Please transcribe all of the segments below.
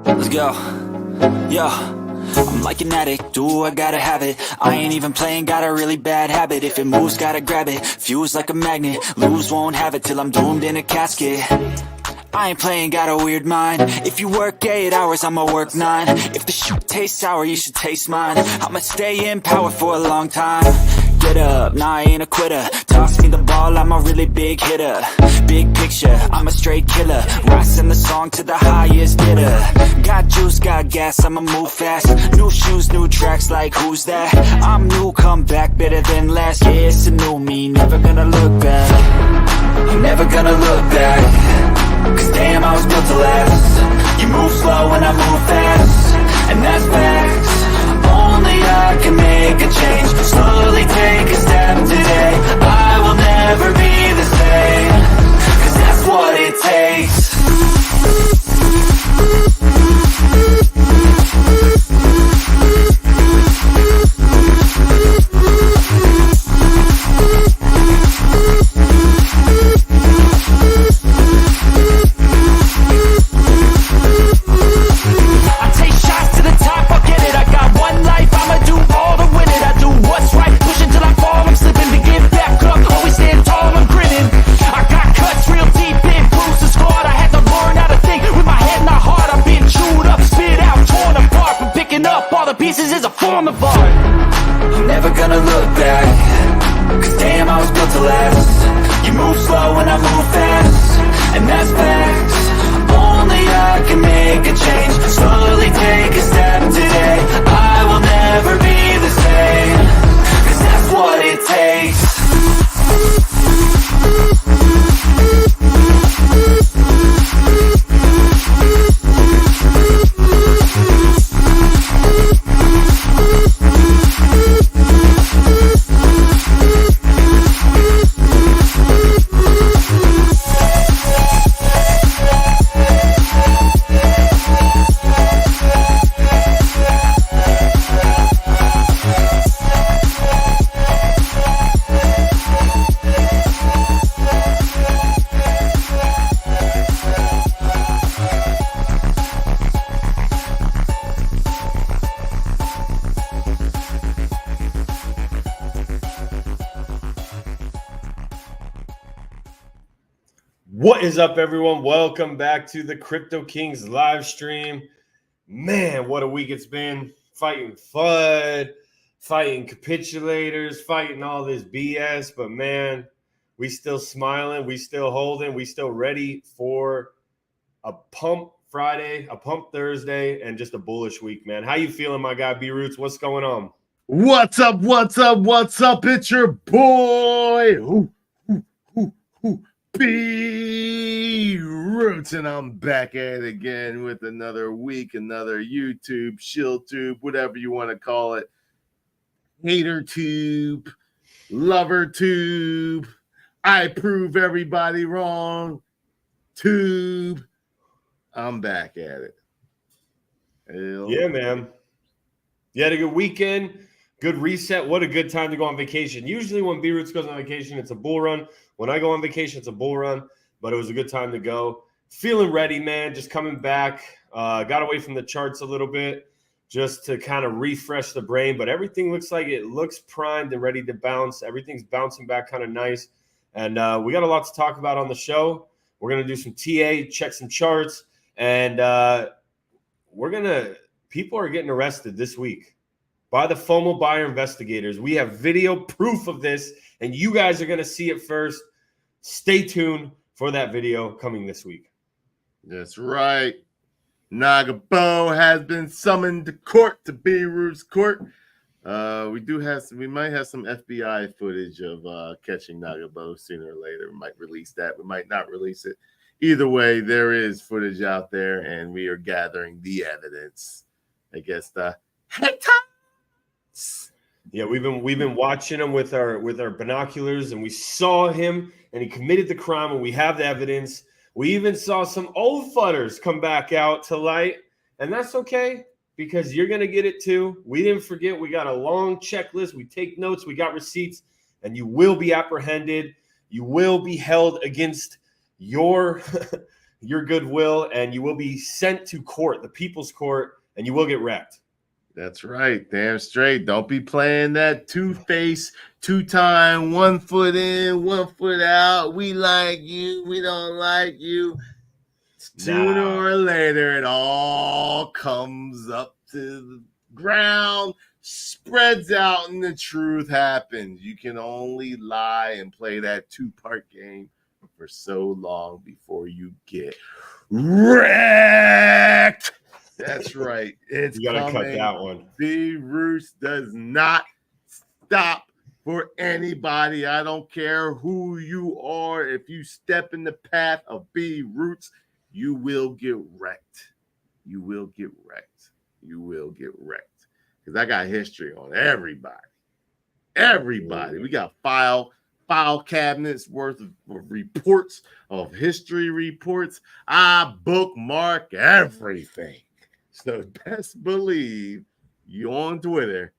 Let's go. Yo, I'm like an addict, ooh, I gotta have it. I ain't even playing, got a really bad habit. If it moves, gotta grab it, fuse like a magnet. Lose, won't have it till I'm doomed in a casket. I ain't playing, got a weird mind. If you work 8 hours, I'ma work 9. If the shoot tastes sour, you should taste mine. I'ma stay in power for a long time. Get up, nah, I ain't a quitter. Toss me the ball, I'm a really big hitter. Big picture, I'm a straight killer. Rising the song to the highest bidder. Got juice, got gas, I'ma move fast. New shoes, new tracks, like who's that? I'm new, come back, better than last. Yeah, it's a new me, never gonna look back. I'm never gonna look back. Cause damn, I was built to last. You move slow and I move fast, and that's facts. Only I can make a change. Slowly take a step today. I will never be the same. Cause that's what it takes. Pieces is a form of art. I'm never gonna look back. Cause damn, I was built to last. You move slow and I move fast, and that's facts. Only I can make a change. Slowly take a step today. I will never be the same. Cause that's what it takes. What is up, everyone? Welcome back to the Crypto Kings live stream. Man, what a week it's been. Fighting FUD, fighting capitulators, fighting all this BS. But man, we still smiling, we still holding, we still ready for a pump Friday, a pump Thursday, and just a bullish week, man. How you feeling, my guy B-Roots? What's going on? What's up? What's up? What's up? It's your boy B-Roots, and I'm back at it again with another week, another YouTube, shill tube, whatever you want to call it, hater tube, lover tube, I prove everybody wrong tube. I'm back at it. Yeah, man. You had a good weekend, good reset. What a good time to go on vacation. Usually when B-Roots goes on vacation, it's a bull run. When I go on vacation, it's a bull run, but it was a good time to go. Feeling ready, man, just coming back. Got away from the charts a little bit just to kind of refresh the brain, but everything looks like it looks primed and ready to bounce. Everything's bouncing back kind of nice, and we got a lot to talk about on the show. We're going to do some TA, check some charts, and people are getting arrested this week by the FOMO buyer investigators. We have video proof of this, and you guys are going to see it first. Stay tuned for that video coming this week. That's right. Nagabo has been summoned to court, to B-Roots court. We might have some FBI footage of catching Nagabo sooner or later. We might release that. We might not release it. Either way, there is footage out there, and we are gathering the evidence against the haters. Yeah, we've been watching him with our binoculars, and we saw him, and he committed the crime, and we have the evidence. We even saw some old fudders come back out to light, and that's okay because you're gonna get it too. We didn't forget. We got a long checklist. We take notes. We got receipts, and you will be apprehended. You will be held against your your goodwill, and you will be sent to court, the people's court, and you will get wrecked. That's right. Damn straight. Don't be playing that two-face, two-time, 1 foot in, 1 foot out. We like you. We don't like you. Sooner or later, it all comes up to the ground, spreads out, and the truth happens. You can only lie and play that two-part game for so long before you get wrecked. That's right. It's you gotta coming. Cut that one. B. Roos does not stop for anybody. I don't care who you are. If you step in the path of B. Roots, you will get wrecked. You will get wrecked. You will get wrecked. Because I got history on everybody. Everybody. We got file cabinets worth of reports, of history reports. I bookmark everything. So best believe you on Twitter,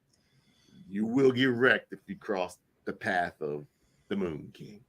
you will get wrecked if you cross the path of the Moon King.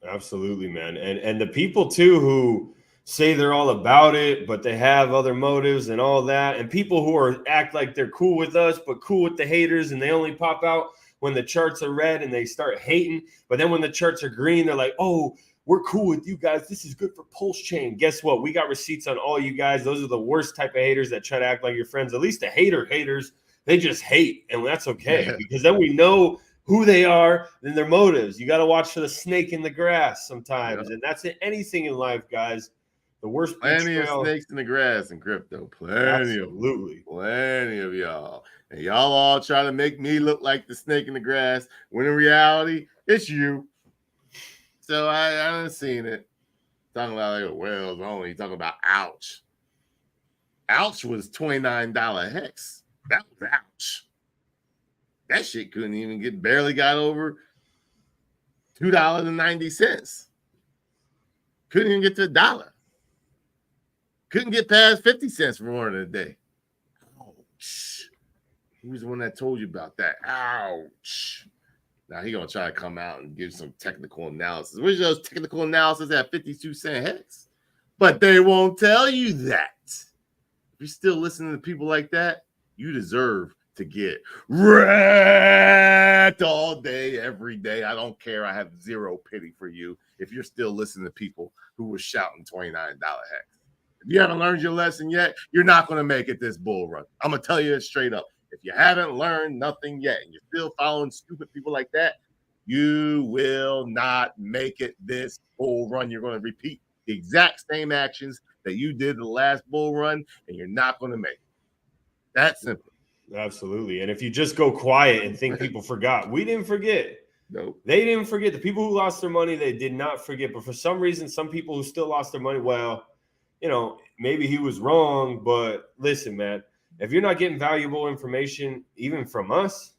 Absolutely, man. And the people too who say they're all about it, but they have other motives and all that, and people who act like they're cool with us but cool with the haters, and they only pop out when the charts are red and they start hating, but then when the charts are green, they're like, oh, we're cool with you guys. This is good for Pulsechain. Guess what? We got receipts on all you guys. Those are the worst type of haters that try to act like your friends. At least the haters, they just hate, and that's okay because then we know who they are and their motives. You got to watch for the snake in the grass sometimes, and that's anything in life, guys. The worst plenty of snakes in the grass in crypto. Plenty of y'all. And y'all all try to make me look like the snake in the grass when in reality, it's you. So I haven't seen it. Talking about like whales only. Talking about ouch. Ouch was $29 hex. That was ouch. That shit couldn't even barely got over $2.90. Couldn't even get to $1. Couldn't get past 50 cents for more than a day. Ouch. Who was the one that told you about that? Ouch. Now he gonna try to come out and give some technical analysis. Where's those technical analysis at 52-cent hex? But they won't tell you that. If you're still listening to people like that, you deserve to get wrecked all day, every day. I don't care. I have zero pity for you if you're still listening to people who were shouting $29 hex. If you haven't learned your lesson yet, you're not going to make it this bull run. I'm going to tell you it straight up. If you haven't learned nothing yet and you're still following stupid people like that, you will not make it this bull run. You're going to repeat the exact same actions that you did the last bull run, and you're not going to make it. That's simple. Absolutely. And if you just go quiet and think people forgot, we didn't forget. Nope. They didn't forget. The people who lost their money, they did not forget. But for some reason, some people who still lost their money, well, you know, maybe he was wrong. But listen, man, if you're not getting valuable information, even from us,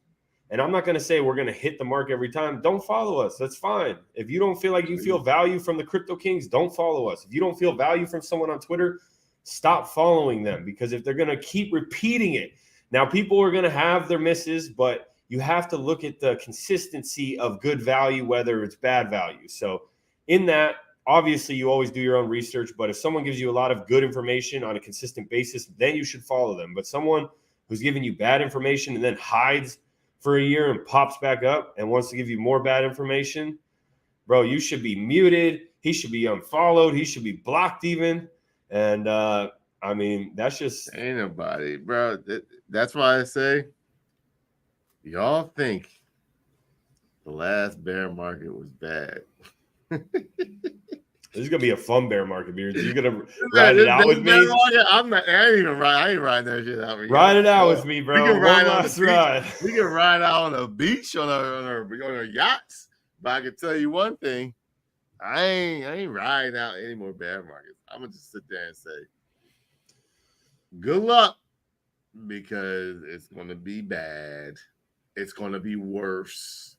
and I'm not going to say we're going to hit the mark every time, don't follow us. That's fine. If you don't feel like you feel value from the Crypto Kings, don't follow us. If you don't feel value from someone on Twitter, stop following them, because if they're going to keep repeating it, now people are going to have their misses, but you have to look at the consistency of good value, whether it's bad value. So in that, obviously you always do your own research, but if someone gives you a lot of good information on a consistent basis, then you should follow them. But someone who's giving you bad information and then hides for a year and pops back up and wants to give you more bad information, bro, you should be muted. He should be unfollowed. He should be blocked even. And I mean, that's just ain't nobody, bro. That's why I say y'all think the last bear market was bad. This is gonna be a fun bear market, Beard. You're gonna ride it out with me. I ain't riding that shit out. Ride it out with me, bro. We can ride on the beach. Ride. We can ride out on the beach on our yachts. But I can tell you one thing: I ain't riding out any more bear markets. I'm gonna just sit there and say, good luck, because it's gonna be bad. It's gonna be worse.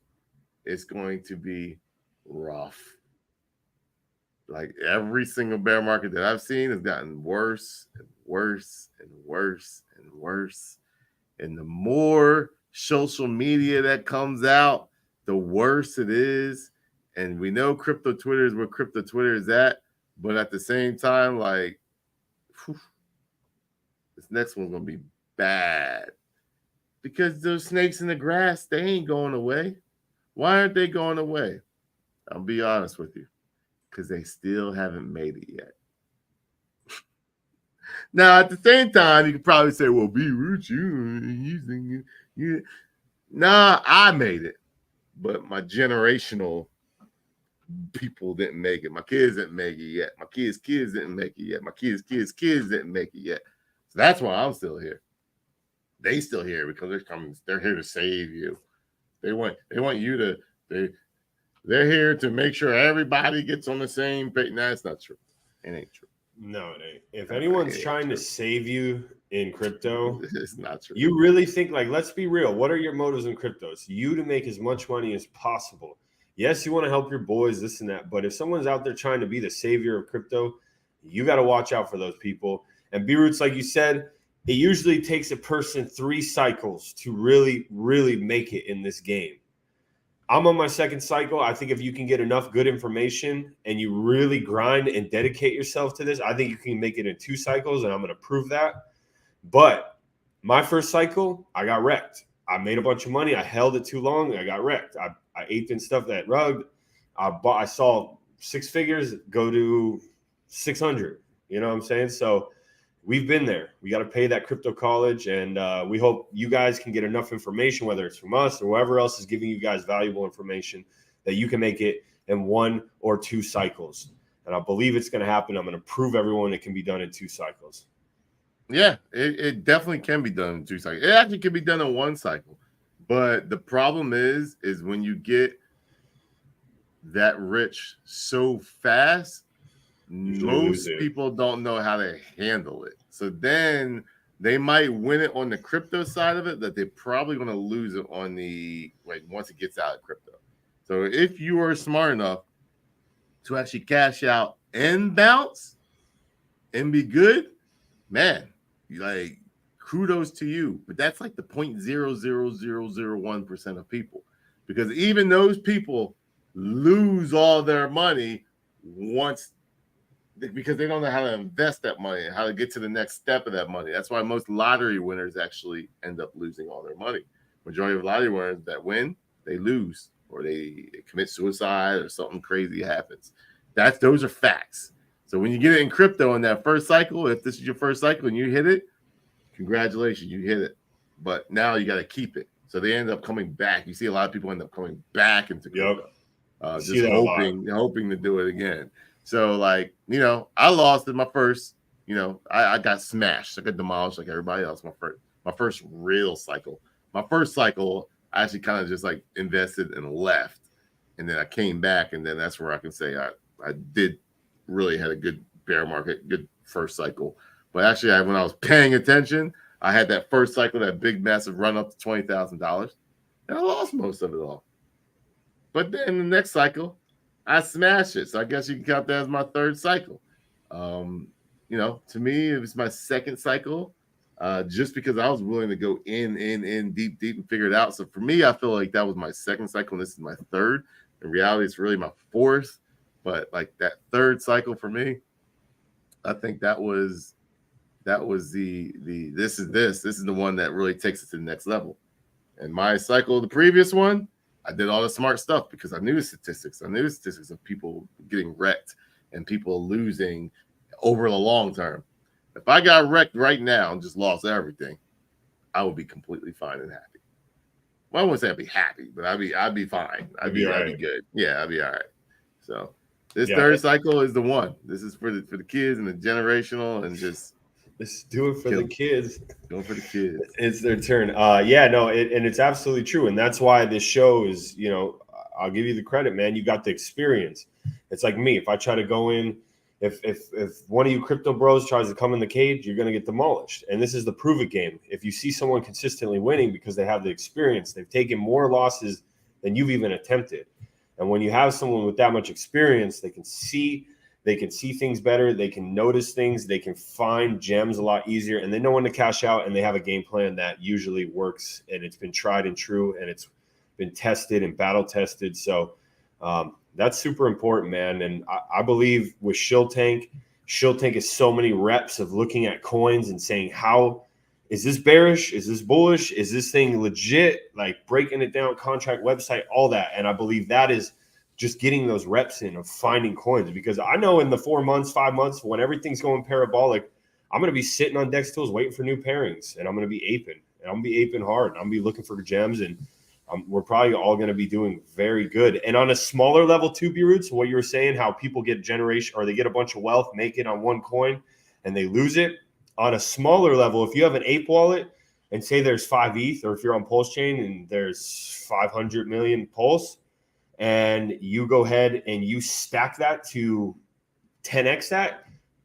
It's going to be rough. Like every single bear market that I've seen has gotten worse and worse and worse and worse. And the more social media that comes out, the worse it is. And we know crypto Twitter is where crypto Twitter is at. But at the same time, like, whew, this next one's going to be bad. Because those snakes in the grass, they ain't going away. Why aren't they going away? I'll be honest with you. Because they still haven't made it yet. Now, at the same time, you could probably say, well, be rich, you using it. Nah, I made it. But my generational people didn't make it. My kids didn't make it yet. My kids' kids didn't make it yet. My kids' kids' kids didn't make it yet. So that's why I'm still here. They still here because they're here to save you. They want you to they're here to make sure everybody gets on the same page. No, it's not true. It ain't true. No, it ain't. If anyone's trying to save you in crypto, it's not true. You really think, like, let's be real. What are your motives in crypto? It's you to make as much money as possible. Yes, you want to help your boys, this and that. But if someone's out there trying to be the savior of crypto, you got to watch out for those people. And B-Roots, like you said, it usually takes a person 3 cycles to really, really make it in this game. I'm on my 2nd cycle. I think if you can get enough good information and you really grind and dedicate yourself to this, I think you can make it in 2 cycles, and I'm going to prove that. But my 1st cycle, I got wrecked. I made a bunch of money. I held it too long. I got wrecked. I ate in stuff that rugged. I saw 6 figures go to 600. You know what I'm saying? So we've been there. We got to pay that crypto college, and we hope you guys can get enough information, whether it's from us or whoever else is giving you guys valuable information, that you can make it in 1 or 2 cycles. And I believe it's going to happen. I'm going to prove everyone it can be done in 2 cycles. Yeah, it definitely can be done in 2 cycles. It actually can be done in 1 cycle. But the problem is when you get that rich so fast, most people don't know how to handle it. So then they might win it on the crypto side of it, that they're probably going to lose it on the, like, once it gets out of crypto. So if you are smart enough to actually cash out and bounce and be good, man, like, kudos to you. But that's like the 0.00001% of people, because even those people lose all their money once, because they don't know how to invest that money and how to get to the next step of that money. That's why most lottery winners actually end up losing all their money. Majority of lottery winners that win, they lose, or they commit suicide, or something crazy happens. Those are facts. So when you get it in crypto in that 1st cycle, if this is your 1st cycle and you hit it, congratulations, you hit it. But now you got to keep it. So they end up coming back. You see a lot of people end up coming back into crypto, just hoping to do it again. So, like, you know, I lost in my first, you know, I got smashed. I got demolished like everybody else. My first real cycle. My 1st cycle, I actually kind of just like invested and left. And then I came back, and then that's where I can say I did really had a good bear market, good 1st cycle. But actually, when I was paying attention, I had that 1st cycle, that big, massive run up to $20,000, and I lost most of it all. But then the next cycle, I smashed it. So I guess you can count that as my 3rd cycle. You know, to me, it was my 2nd cycle, just because I was willing to go in, deep, and figure it out. So for me, I feel like that was my 2nd cycle, and this is my 3rd. In reality, it's really my 4th. But like that 3rd cycle for me, I think that was the this is the one that really takes it to the next level. And my cycle, the previous one, I did all the smart stuff because I knew the statistics. I knew the statistics of people getting wrecked and people losing over the long term. If I got wrecked right now and just lost everything, I would be completely fine and happy. Well, I wouldn't say I'd be happy, but I'd be fine. I'd be good. Yeah, I'd be all right. So this 3rd cycle is the one. This is for the kids and the generational, and just let's do it for the kids. Do it for the kids. It's their turn. And it's absolutely true. And that's why this show is, you know, I'll give you the credit, man. You got the experience. It's like me. If I try to go in, if one of you crypto bros tries to come in the cage, you're going to get demolished. And this is the prove it game. If you see someone consistently winning because they have the experience, they've taken more losses than you've even attempted. And when you have someone with that much experience, they can see things better. They can notice things. They can find gems a lot easier, and they know when to cash out, and they have a game plan that usually works, and it's been tried and true, and it's been tested and battle tested. So that's super important, man. And I believe with Shill Tank is so many reps of looking at coins and saying, how is this bearish? Is this bullish? Is this thing legit? Like breaking it down, contract website, all that. And I believe that is just getting those reps in of finding coins, because I know in the 4 months, 5 months, when everything's going parabolic, I'm going to be sitting on Dex Tools waiting for new pairings, and I'm going to be aping, and I'm going to be aping hard, and I'm going to be looking for gems, and we're probably all going to be doing very good. And on a smaller level too, B-Roots, what you were saying, how people get generation, or they get a bunch of wealth, make it on one coin, and they lose it. On a smaller level, if you have an ape wallet and say there's 5 ETH, or if you're on Pulsechain and there's 500 million Pulse, and you go ahead and you stack that to 10x that,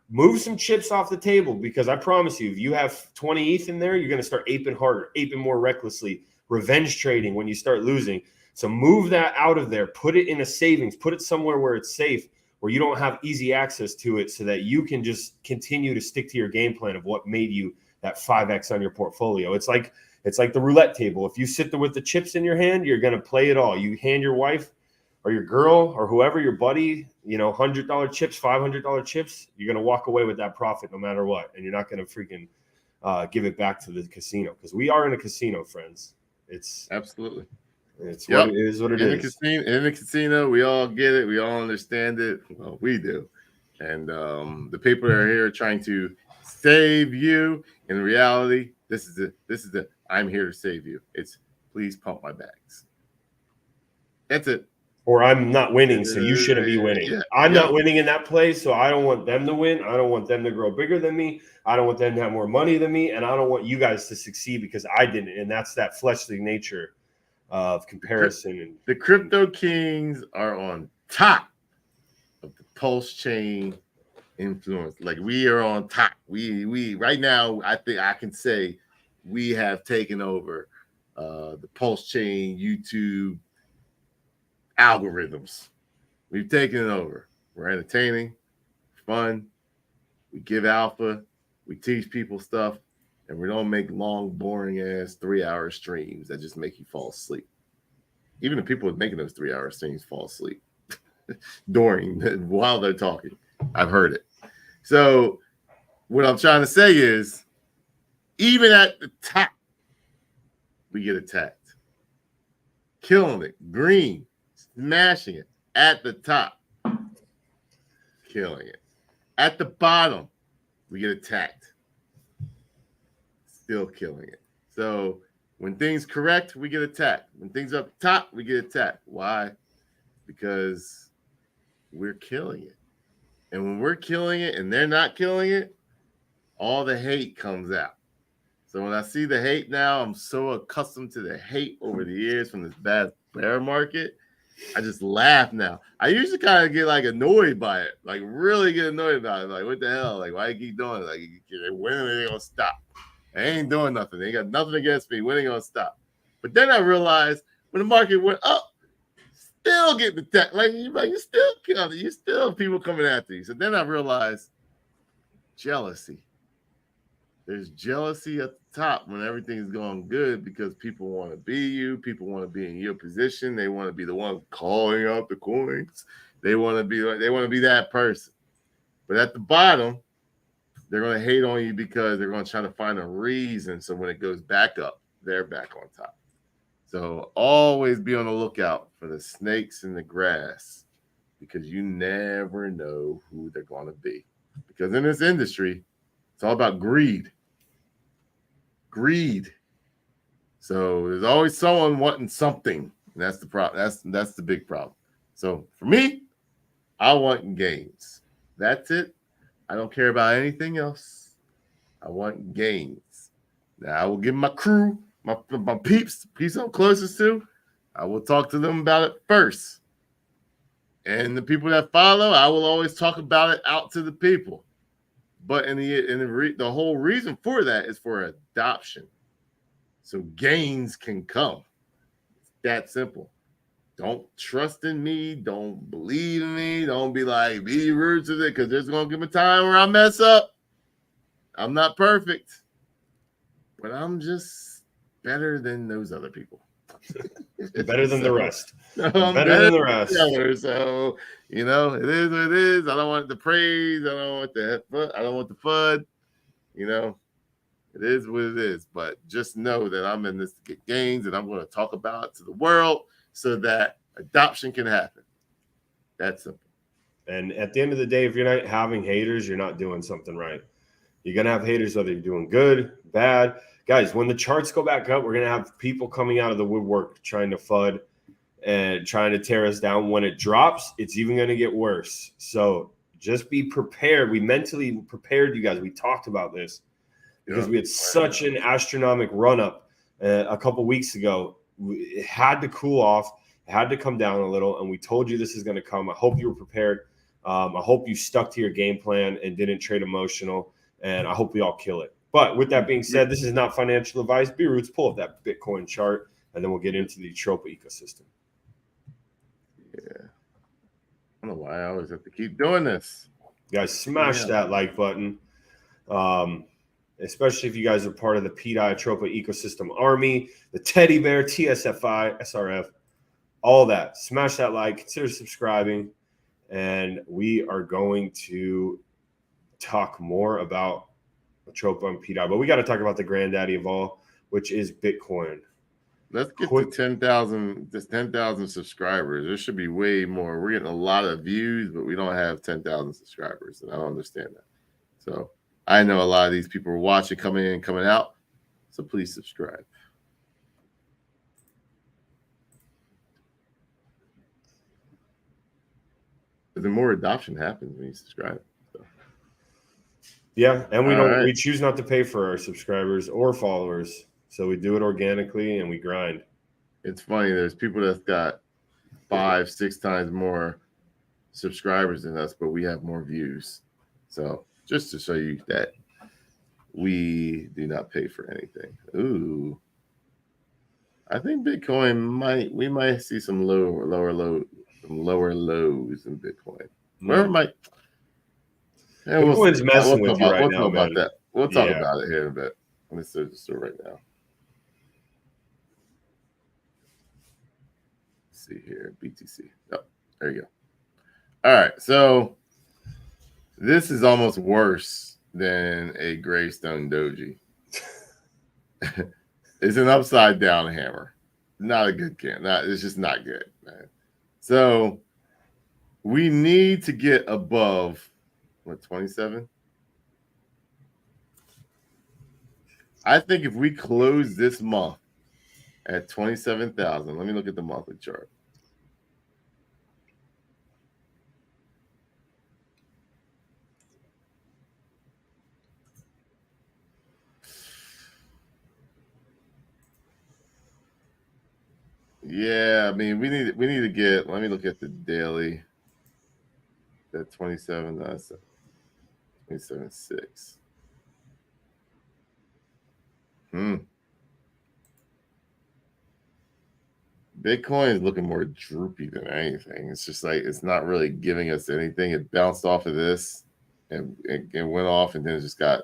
move some chips off the table, because I promise you, if you have 20 ETH in there, you're going to start aping harder, aping more recklessly, revenge trading when you start losing. So move that out of there, put it in a savings, put it somewhere where it's safe, where you don't have easy access to it, so that you can just continue to stick to your game plan of what made you that 5x on your portfolio. It's like the roulette table. If you sit there with the chips in your hand, you're going to play it all. You hand your wife or your girl or whoever, your buddy, $100 chips, $500 chips, you're going to walk away with that profit no matter what. And you're not going to freaking give it back to the casino, because we are in a casino, friends. It's absolutely. It's what it is. What it is. In the casino, we all get it. We all understand it. Well, we do. And the people that are here trying to save you. In reality, this is the I'm here to save you. It's please pump my bags. That's it. Or I'm not winning, so you shouldn't be winning. Yeah, I'm not winning in that place, so I don't want them to win. I don't want them to grow bigger than me. I don't want them to have more money than me, and I don't want you guys to succeed because I didn't. And that's that fleshly nature of comparison. The crypto kings are on top of the Pulsechain influence. Like, we are on top. We right now, I think I can say we have taken over the Pulsechain YouTube algorithms. We've taken it over. We're entertaining, fun. We give alpha. We teach people stuff, and we don't make long, boring ass 3-hour streams that just make you fall asleep. Even the people making those 3-hour streams fall asleep while they're talking. I've heard it. So what I'm trying to say is, even at the top, we get attacked. Killing it. Green. Smashing it. At the top. Killing it. At the bottom, we get attacked. Still killing it. So when things correct, we get attacked. When things are up top, we get attacked. Why? Because we're killing it. And when we're killing it and they're not killing it, all the hate comes out. So when I see the hate now, I'm so accustomed to the hate over the years from this bad bear market, I just laugh now. I usually kind of get like annoyed by it, like really get annoyed about it. Like, what the hell? Like, why you keep doing it? Like, they're winning, they gonna stop. They ain't doing nothing. They got nothing against me. When they gonna stop? But then I realized when the market went up, still getting attacked. Like you still killing. You still have people coming after you. So then I realized jealousy. There's jealousy at the top when everything's going good, because people want to be you. People want to be in your position. They want to be the one calling out the coins. They want to be that person. But at the bottom, they're going to hate on you because they're going to try to find a reason. So when it goes back up, they're back on top. So always be on the lookout for the snakes in the grass, because you never know who they're going to be. Because in this industry, it's all about greed. Greed. So there's always someone wanting something. And that's the problem. That's the big problem. So for me, I want gains. That's it. I don't care about anything else. I want gains. Now I will give my crew, my peeps I'm closest to, I will talk to them about it first. And the people that follow, I will always talk about it out to the people. But the whole reason for that is for adoption. So gains can come. It's that simple. Don't trust in me. Don't believe in me. Don't be like, be rude to it, because there's going to come a time where I mess up. I'm not perfect. But I'm just better than those other people. Better than the rest. No, better than the rest. So, it is what it is. I don't want the praise. I don't want the FUD. It is what it is. But just know that I'm in this to get gains, and I'm going to talk about it to the world so that adoption can happen. That's simple. And at the end of the day, if you're not having haters, you're not doing something right. You're going to have haters whether you're doing good, bad. Guys, when the charts go back up, we're going to have people coming out of the woodwork trying to FUD and trying to tear us down. When it drops, it's even going to get worse. So just be prepared. We mentally prepared you guys. We talked about this because we had such an astronomical run up a couple weeks ago. It had to cool off. It had to come down a little, and we told you this is going to come. I hope you were prepared. I hope you stuck to your game plan and didn't trade emotional, and I hope we all kill it. But with that being said, this is not financial advice. B-Roots, pull up that Bitcoin chart, and then we'll get into the ATROPA ecosystem. Yeah. I don't know why I always have to keep doing this. Guys, smash that like button. Especially if you guys are part of the pDAI ATROPA ecosystem army, the TEDDYBEAR, TSFI, SRF, all that. Smash that like, consider subscribing, and we are going to talk more about ATROPA and pDAI, but we got to talk about the granddaddy of all, which is Bitcoin. Let's get to 10,000 subscribers. There should be way more. We're getting a lot of views, but we don't have 10,000 subscribers, and I don't understand that. So I know a lot of these people are watching, coming in, coming out. So please subscribe. The more adoption happens when you subscribe. So. Yeah, and we choose not to pay for our subscribers or followers. So we do it organically and we grind. It's funny. There's people that's got 5-6 times more subscribers than us, but we have more views. So just to show you that we do not pay for anything. Ooh, I think Bitcoin we might see some lower lows in Bitcoin. Where it might. Yeah, Bitcoin's messing with you right now, man. We'll talk about that. We'll talk about it here in a bit. Let's do this right now. Let's see here, BTC. Oh, there you go. All right, so this is almost worse than a gravestone doji. It's an upside down hammer. Not a good it's just not good, man. So we need to get above 27. I think if we close this month at 27,000, let me look at the monthly chart. Yeah, I mean, we need to get. Let me look at the daily. That 27. That's 27.6. Bitcoin is looking more droopy than anything. It's just like it's not really giving us anything. It bounced off of this and it went off, and then it just got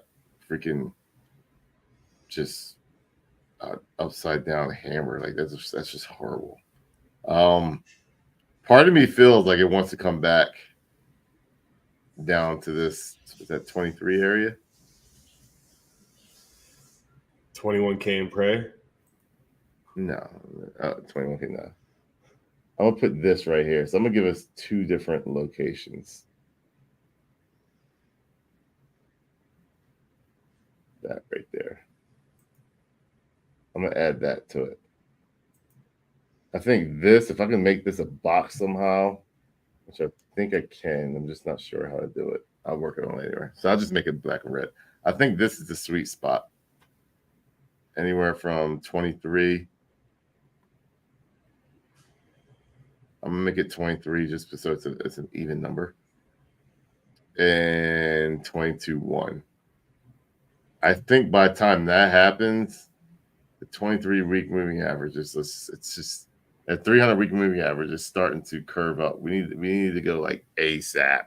freaking just upside down hammer. Like that's just horrible. Part of me feels like it wants to come back down to this. Is that 23 area? 21K and pray. No, 21K. No. I'm gonna put this right here. So I'm gonna give us 2 different locations. That right there. I'm gonna add that to it. I think this, if I can make this a box somehow, which I think I can, I'm just not sure how to do it. I'll work it on later. So I'll just make it black and red. I think this is the sweet spot. Anywhere from 23. I'm gonna make it 23 just so it's an even number. And 22.1. I think by the time that happens, the 23-week moving average it's just that 300-week moving average is starting to curve up. We need to go like ASAP,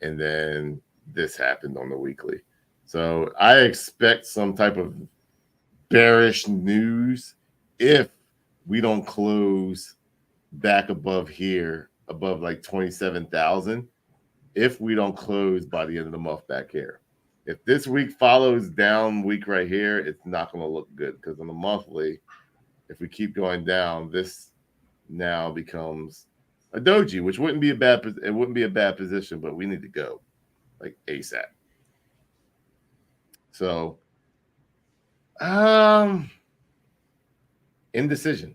and then this happened on the weekly. So I expect some type of bearish news if we don't close back above here, above like 27,000, if we don't close by the end of the month back here. If this week follows down week right here, it's not going to look good, because on the monthly, if we keep going down, this now becomes a doji, which wouldn't be a bad position, but we need to go like ASAP. So indecision.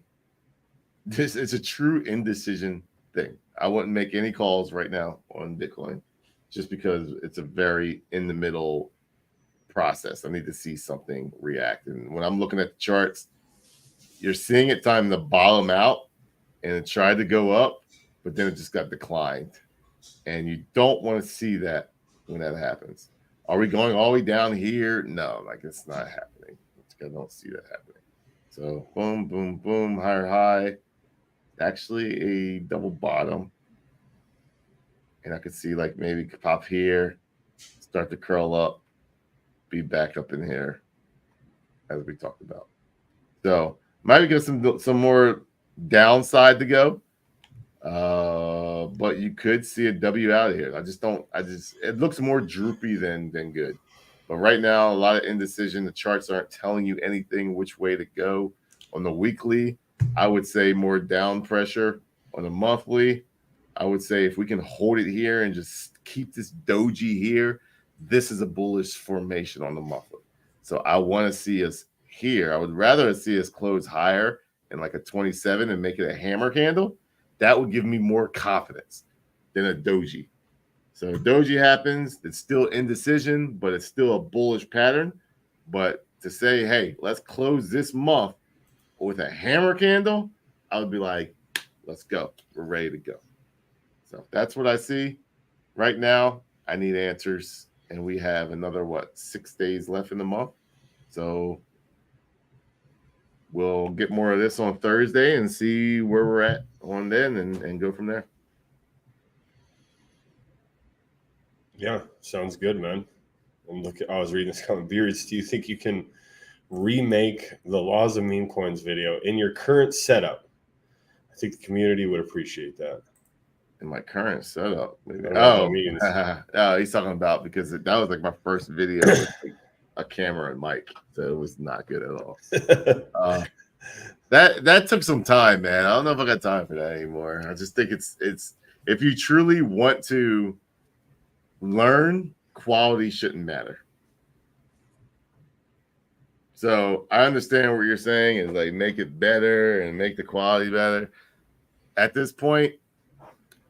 This is a true indecision thing. I wouldn't make any calls right now on Bitcoin, just because it's a very in the middle process. I need to see something react. And when I'm looking at the charts, you're seeing it time to bottom out, and it tried to go up, but then it just got declined. And you don't want to see that when that happens. Are we going all the way down here? No, like, it's not happening. I don't see that happening. So boom, boom, boom, higher high. Actually a double bottom. And I could see like maybe pop here, start to curl up, be back up in here, as we talked about. So might get some more downside to go. But you could see a W out of here. It looks more droopy than good. But right now, a lot of indecision. The charts aren't telling you anything which way to go. On the weekly, I would say more down pressure. On the monthly, I would say if we can hold it here and just keep this doji here, this is a bullish formation on the monthly. So I want to see us here. I would rather see us close higher in like a 27 and make it a hammer candle. That would give me more confidence than a doji. So if doji happens, it's still indecision, but it's still a bullish pattern. But to say, hey, let's close this month with a hammer candle, I would be like, let's go. We're ready to go. So that's what I see. Right now, I need answers. And we have another, 6 days left in the month. So we'll get more of this on Thursday and see where we're at on then and go from there. Yeah, sounds good, man. I was reading this comment. Beards, do you think you can remake the Laws of Meme Coins video in your current setup? I think the community would appreciate that. In my current setup, maybe. Oh, he's talking about, because that was like my first video with like a camera and mic, so it was not good at all. That took some time, man. I don't know if I got time for that anymore. I just think it's if you truly want to learn, quality shouldn't matter. So I understand what you're saying is like make it better and make the quality better. At this point,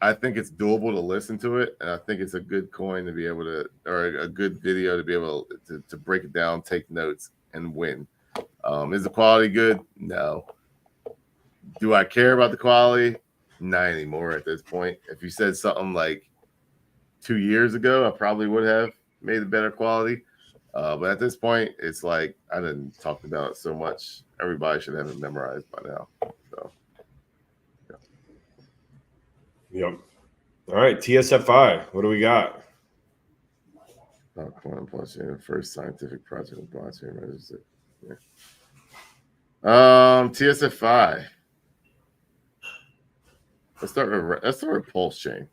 I think it's doable to listen to it, and I think it's a good coin to be able to, or a good video to be able to break it down, take notes, and win. Is the quality good? No. Do I care about the quality? Not anymore at this point. If you said something like 2 years ago, I probably would have made it better quality. But at this point, it's like I didn't talk about it so much. Everybody should have it memorized by now. So, yeah. Yep. All right, TSFI. What do we got? Quantum Pulsechain, first scientific project of blockchain registered. Yeah. TSFI. Let's start with Pulsechain.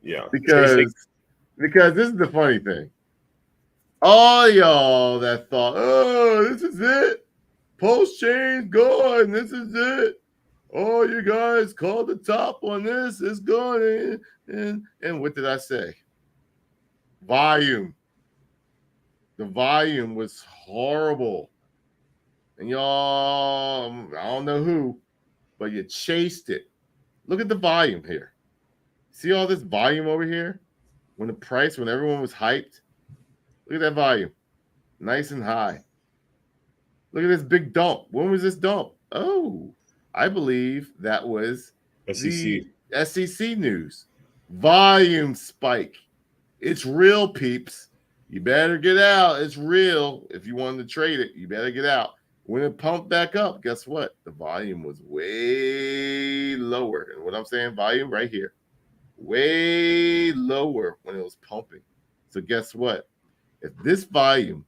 Yeah. Because this is the funny thing. All y'all that thought, oh, this is it. Pulsechain's gone. This is it. Oh, you guys called the top on this. It's gone. And what did I say? Volume. The volume was horrible. And y'all, I don't know who, but you chased it. Look at the volume here. See all this volume over here? When everyone was hyped? Look at that volume. Nice and high. Look at this big dump. When was this dump? Oh, I believe that was SEC. The SEC news. Volume spike. It's real, peeps. You better get out. It's real. If you wanted to trade it, you better get out. When it pumped back up, guess what? The volume was way lower. And what I'm saying, volume right here. Way lower when it was pumping. So guess what? If this volume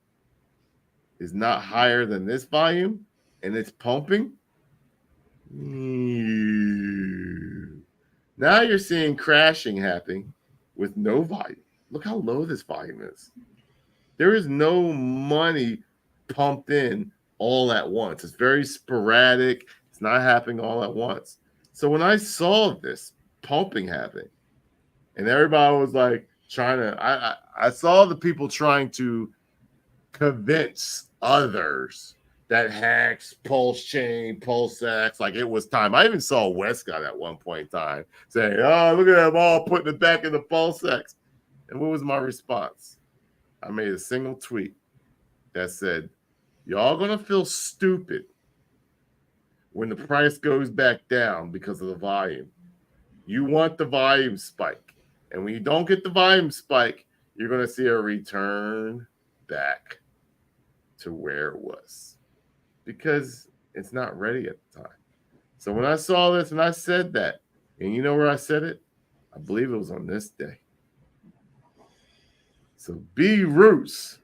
is not higher than this volume and it's pumping, Now you're seeing crashing happening with no volume. Look how low this volume is. There is no money pumped in all at once. It's very sporadic. It's not happening all at once. So when I saw this pumping happening, and everybody was like trying to, I saw the people trying to convince others that Hex, Pulsechain, PulseX, like it was time. I even saw Westcott at one point in time saying, "Oh, look at them all putting it back in the PulseX." And what was my response? I made a single tweet that said, "Y'all gonna feel stupid when the price goes back down because of the volume. You want the volume spike. And when you don't get the volume spike, you're gonna see a return back to where it was. Because it's not ready at the time." So when I saw this and I said that, and you know where I said it? I believe it was on this day. So B. Roots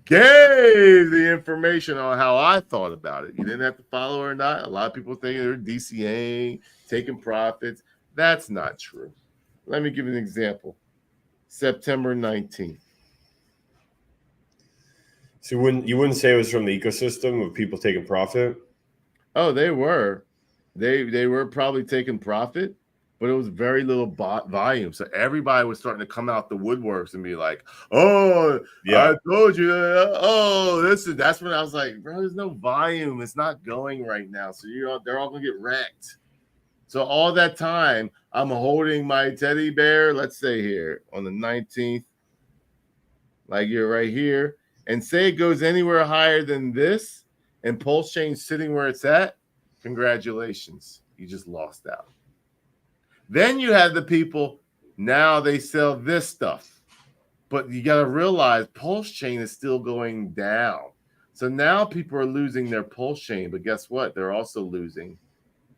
gave the information on how I thought about it. You didn't have to follow or not. A lot of people think they're DCA, taking profits. That's not true. Let me give you an example. September 19th. So you wouldn't say it was from the ecosystem of people taking profit? Oh, they were. They were probably taking profit, but it was very little volume. So everybody was starting to come out the woodworks and be like, "Oh, yeah, I told you. Oh, that's when I was like, bro, there's no volume. It's not going right now. So they're all gonna get wrecked." So all that time, I'm holding my teddy bear, let's say here on the 19th, like you're right here, and say it goes anywhere higher than this, and Pulsechain's sitting where it's at, congratulations, you just lost out. Then you have the people, now they sell this stuff. But you got to realize Pulsechain is still going down. So now people are losing their Pulsechain, but guess what? They're also losing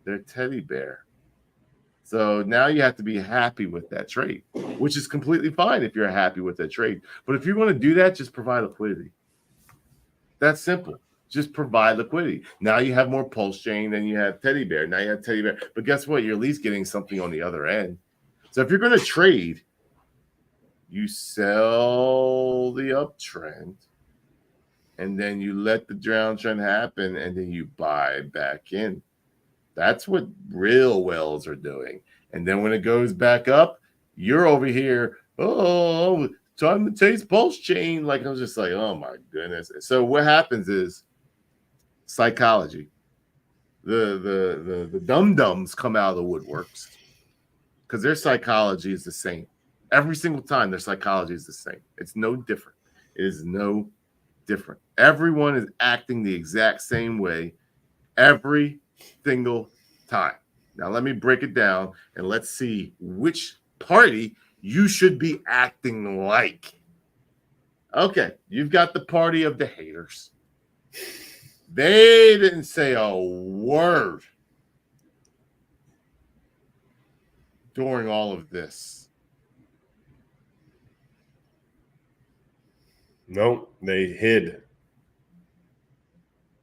their teddy bear. So now you have to be happy with that trade, which is completely fine if you're happy with that trade. But if you're going to do that, just provide liquidity. That's simple. Just provide liquidity. Now you have more Pulsechain than you have teddy bear. Now you have teddy bear. But guess what? You're at least getting something on the other end. So if you're going to trade, you sell the uptrend, and then you let the downtrend happen, and then you buy back in. That's what real whales are doing. And then when it goes back up, you're over here, oh, time to taste Pulsechain. Like, I was just like, oh my goodness. So what happens is psychology. The dum-dums come out of the woodworks because their psychology is the same. Every single time their psychology is the same. It's no different. It is no different. Everyone is acting the exact same way every single time. Now let me break it down and let's see which party you should be acting like. Okay, you've got the party of the haters. They didn't say a word during all of this. No, they hid.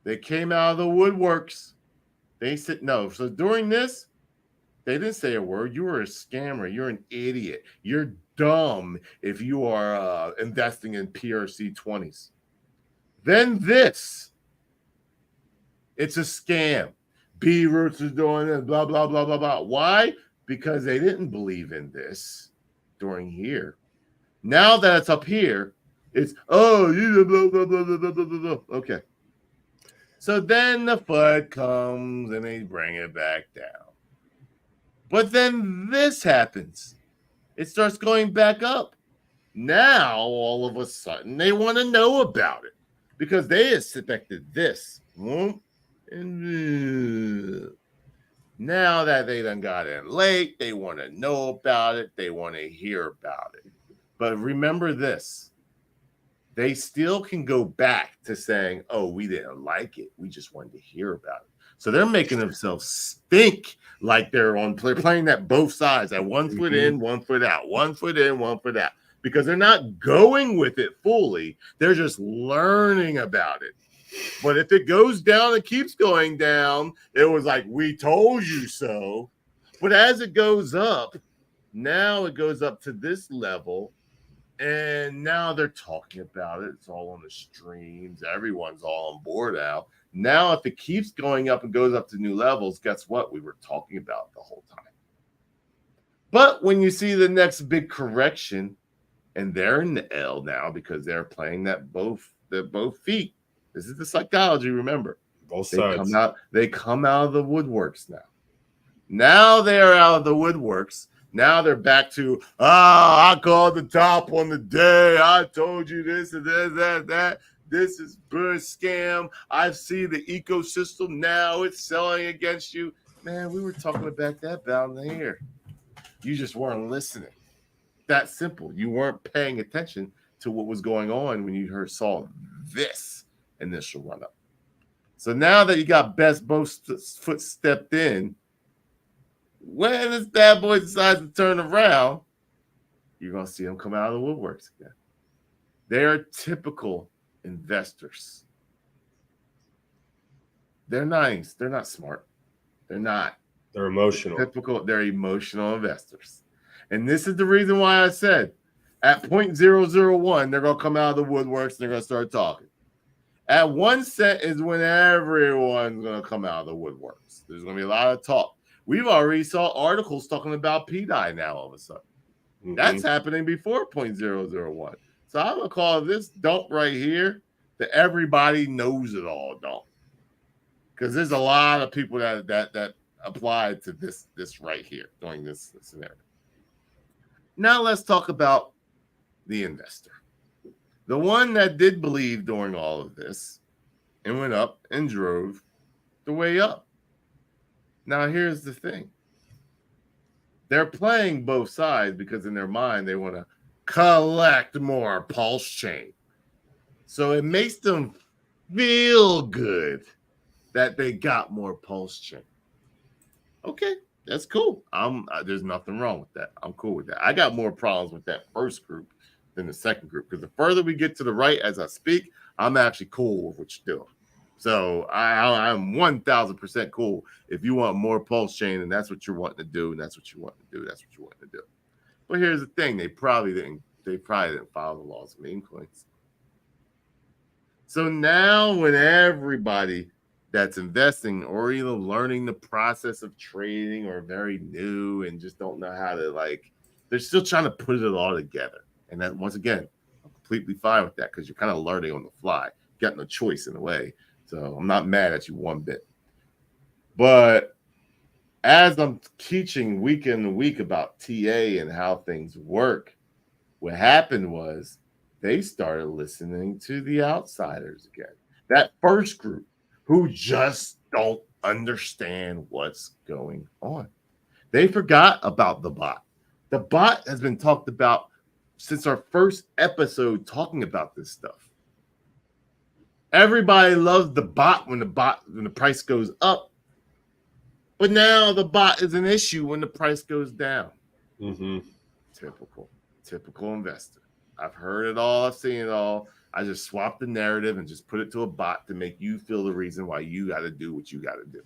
They came out of the woodworks. They said no. So during this, they didn't say a word. You were a scammer. You're an idiot. You're dumb if you are investing in PRC 20s. Then this. It's a scam. B Roots is doing it, blah, blah, blah, blah, blah. Why? Because they didn't believe in this during here. Now that it's up here, it's, oh, you blah, blah, blah, blah, blah, blah, blah. Okay. So then the FUD comes and they bring it back down. But then this happens. It starts going back up. Now, all of a sudden, they want to know about it because they expected this. And now that they done got in late, they want to know about it. They want to hear about it. But remember this. They still can go back to saying, oh, we didn't like it. We just wanted to hear about it. So they're making themselves stink like they're playing that both sides, that 1 foot in, 1 foot out, 1 foot in, 1 foot out, because they're not going with it fully. They're just learning about it. But if it goes down and keeps going down, it was like, we told you so. But as it goes up, now it goes up to this level. And now they're talking about it. It's all on the streams. Everyone's all on board now. Now, if it keeps going up and goes up to new levels, guess what? We were talking about the whole time. But when you see the next big correction, and they're in the L now because they're playing that both feet. This is the psychology, remember. Both sides. They come out of the woodworks now. Now they are out of the woodworks. Now they're back to, I called the top on the day. I told you this and that. This is a scam. I see the ecosystem now. It's selling against you. Man, we were talking about that down here. You just weren't listening. That simple. You weren't paying attention to what was going on when you saw this initial run up. So now that you got both foot stepped in, when this bad boy decides to turn around, you're going to see them come out of the woodworks again. They are typical investors. They're nice. They're not smart. They're not. They're emotional. They're emotional investors. And this is the reason why I said at 0.001, they're going to come out of the woodworks and they're going to start talking. At 1 cent is when everyone's going to come out of the woodworks. There's going to be a lot of talk. We've already saw articles talking about pDAI now all of a sudden. Mm-hmm. That's happening before 0.001. So I'm going to call this dump right here that everybody knows it all dump. Because there's a lot of people that applied to this right here during this scenario. Now let's talk about the investor. The one that did believe during all of this and went up and drove the way up. Now, here's the thing. They're playing both sides because in their mind, they want to collect more Pulsechain. So it makes them feel good that they got more Pulsechain. Okay, that's cool. There's nothing wrong with that. I'm cool with that. I got more problems with that first group than the second group because the further we get to the right as I speak, I'm actually cool with what you're doing. So I'm 1,000% cool. If you want more Pulsechain and that's what you're wanting to do, and that's what you want to do, that's what you want to do. But here's the thing: they probably didn't follow the laws of meme coins. So now, when everybody that's investing or either learning the process of trading or very new and just don't know how to they're still trying to put it all together. And that once again, I'm completely fine with that because you're kind of learning on the fly. You got no choice in a way. So I'm not mad at you one bit. But as I'm teaching week in week about TA and how things work, what happened was they started listening to the outsiders again. That first group who just don't understand what's going on. They forgot about the bot. The bot has been talked about since our first episode talking about this stuff. Everybody loves the bot when the price goes up, but now the bot is an issue when the price goes down. Mm-hmm. Typical investor. I've heard it all. I've seen it all. I just swapped the narrative and just put it to a bot to make you feel the reason why you got to do what you got to do.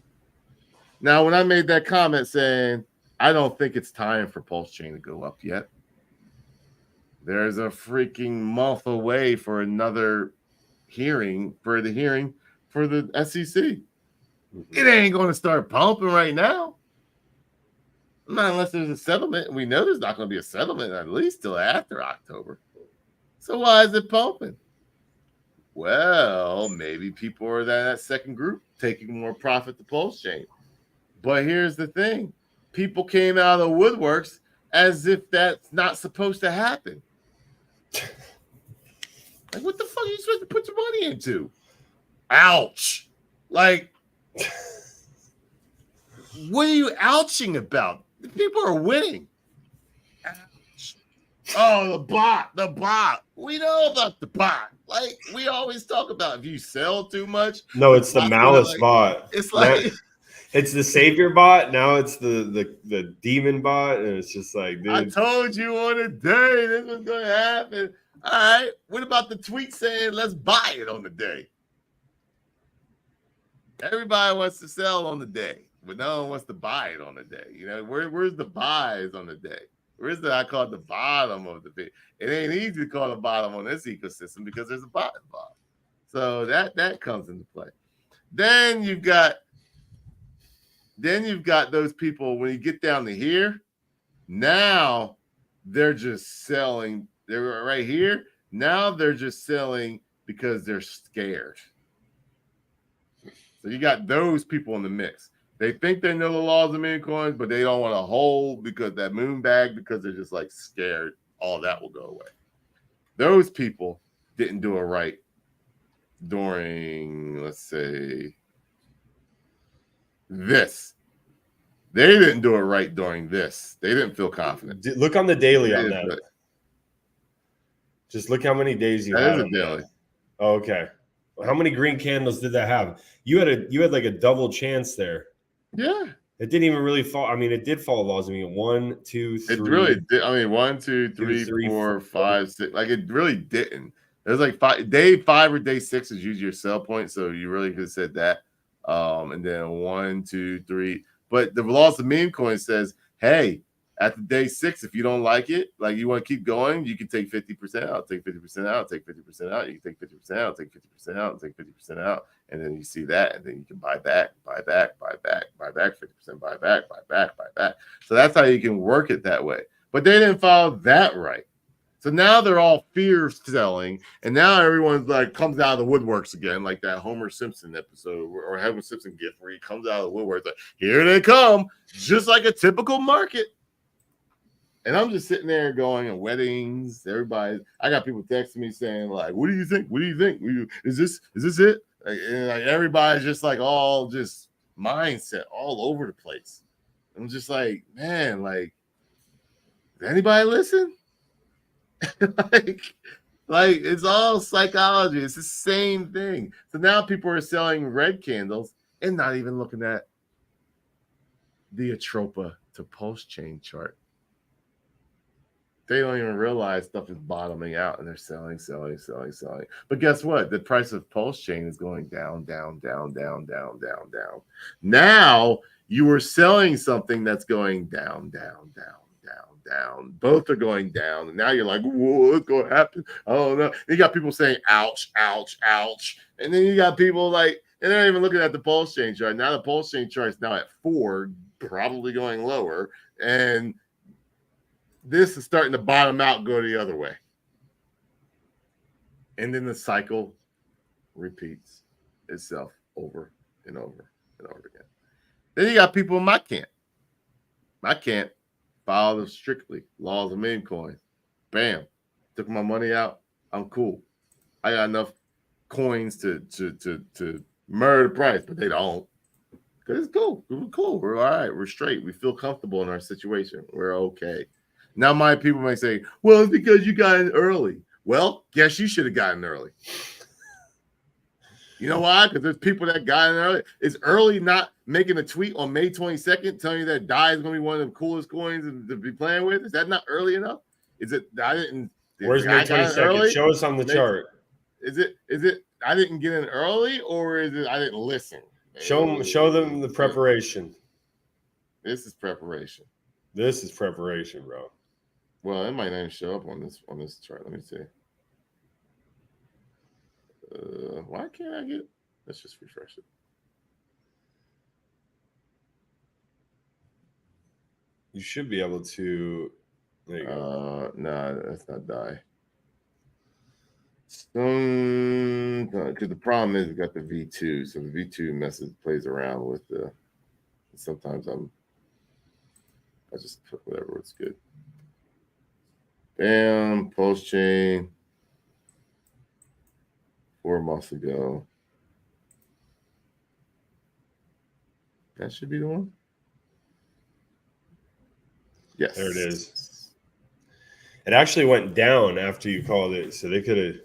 Now, when I made that comment saying I don't think it's time for Pulsechain to go up yet, there's a freaking month away for another hearing for the SEC. Mm-hmm. It ain't going to start pumping right now. Not unless there's a settlement. And we know there's not going to be a settlement at least till after October. So why is it pumping? Well, maybe people are that second group taking more profit to Pulsechain. But here's the thing. People came out of the woodworks as if that's not supposed to happen. Like, what the fuck are you supposed to put your money into? Ouch. Like, what are you ouching about? People are winning. Ouch. Oh, the bot. We know about the bot. Like, we always talk about if you sell too much. No, it's the malice bot. It's like... Now, it's the savior bot. Now it's the demon bot. And it's just like, dude. I told you on a day this was going to happen. All right. What about the tweet saying, let's buy it on the day? Everybody wants to sell on the day, but no one wants to buy it on the day. You know, where's the buys on the day? Where's I call it the bottom of the bit? It ain't easy to call the bottom on this ecosystem because there's a bottom. So that comes into play. Then you've got those people when you get down to here. Now they're just selling. They're right here. Now they're just selling because they're scared. So you got those people in the mix. They think they know the laws of meme coins, but they don't want to hold because that moon bag, because they're just like scared all that will go away. Those people didn't do it right during, let's say, this. They didn't do it right during this. They didn't feel confident. Look on the daily on that. Just look how many days you had. That is a daily. Oh, okay. How many green candles did that have? You had like a double chance there. Yeah. It didn't even really fall. I mean, it did follow laws. I mean, 1, 2, 3. It really did. I mean, 1, 2, 3, 4, 5, 6. Like it really didn't. It was like day 5 or day 6 is usually your sell point. So you really could have said that. And then 1, 2, 3. But the laws of meme coin says, hey, at the day 6, if you don't like it, like you want to keep going, you can take 50% out, take 50% out, take 50% out. You can take 50% out, take 50% out, and take 50% out. And then you see that, and then you can buy back, 50%, buy back. So that's how you can work it that way. But they didn't follow that right. So now they're all fear selling, and now everyone's like comes out of the woodworks again, like that Homer Simpson episode or Homer Simpson gif where he comes out of the woodworks like, here they come, just like a typical market. And I'm just sitting there going at weddings. I got people texting me saying like, "What do you think? What do you think? Is this it?" And like everybody's just like all just mindset all over the place. I'm just like, man, like, does anybody listen? like it's all psychology. It's the same thing. So now people are selling red candles and not even looking at the ATROPA to Pulsechain chart. They don't even realize stuff is bottoming out and they're selling. But guess what? The price of Pulsechain is going down. Now you were selling something that's going down. Both are going down. And now you're like, whoa, what's going to happen? Oh, no. You got people saying, ouch. And then you got people like, and they're not even looking at the Pulsechain chart. Now the Pulsechain chart is now at 4, probably going lower. And this is starting to bottom out, go the other way. And then the cycle repeats itself over and over and over again. Then you got people in my camp. My camp follow the strictly laws of meme coin. Bam. Took my money out. I'm cool. I got enough coins to murder the price, but they don't. Because it's cool. We're cool. We're all right. We're straight. We feel comfortable in our situation. We're okay. Now, my people may say, well, it's because you got in early. Well, guess you should have gotten early. You know why? Because there's people that got in early. Is early not making a tweet on May 22nd telling you that DAI is going to be one of the coolest coins to be playing with? Is that not early enough? Is it? I didn't. Where's May 22nd? Show us on the chart. Is it? I didn't get in early, or is it? I didn't listen. Show them the preparation. This is preparation. This is preparation, bro. Well, it might not even show up on this chart. Let me see. Why can't I get it? Let's just refresh it. You should be able to. There you go. No, that's not DAI. Because the problem is we got the V2, so the V2 message plays around with the. Sometimes I just put whatever it's good. Bam, Pulsechain. 4 months ago. That should be the one. Yes. There it is. It actually went down after you called it, so they could have.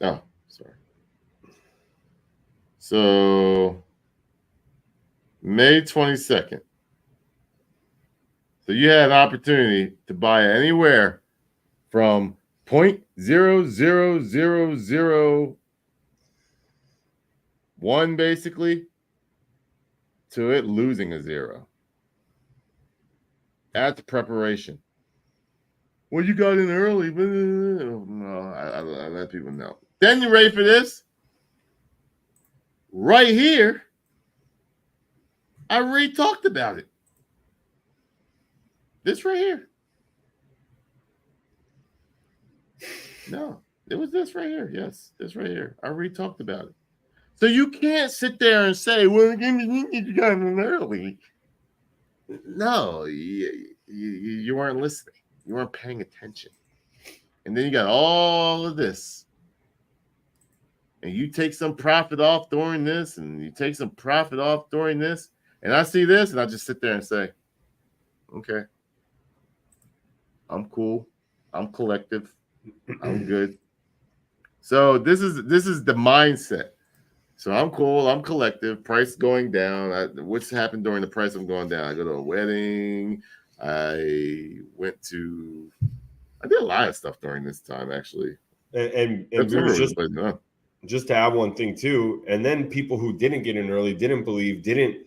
Oh, sorry. So May 22nd. So you had an opportunity to buy anywhere from 0.00001 basically to it losing a 0. That's preparation. Well, you got in early. No, I let people know. Then you ready for this? Right here, I already talked about it. This right here. No, it was this right here. Yes, this right here. I already talked about it. So you can't sit there and say, well, you got in early. No, you weren't listening. You weren't paying attention. And then you got all of this. And you take some profit off during this, and you take some profit off during this. And I see this, and I just sit there and say, okay, I'm cool. I'm collective. I'm good. So this is the mindset. So I'm cool. I'm collective. Price going down. What's happened during the price of going down? I go to a wedding. I did a lot of stuff during this time, actually. And just to add one thing too, and then people who didn't get in early, didn't believe, didn't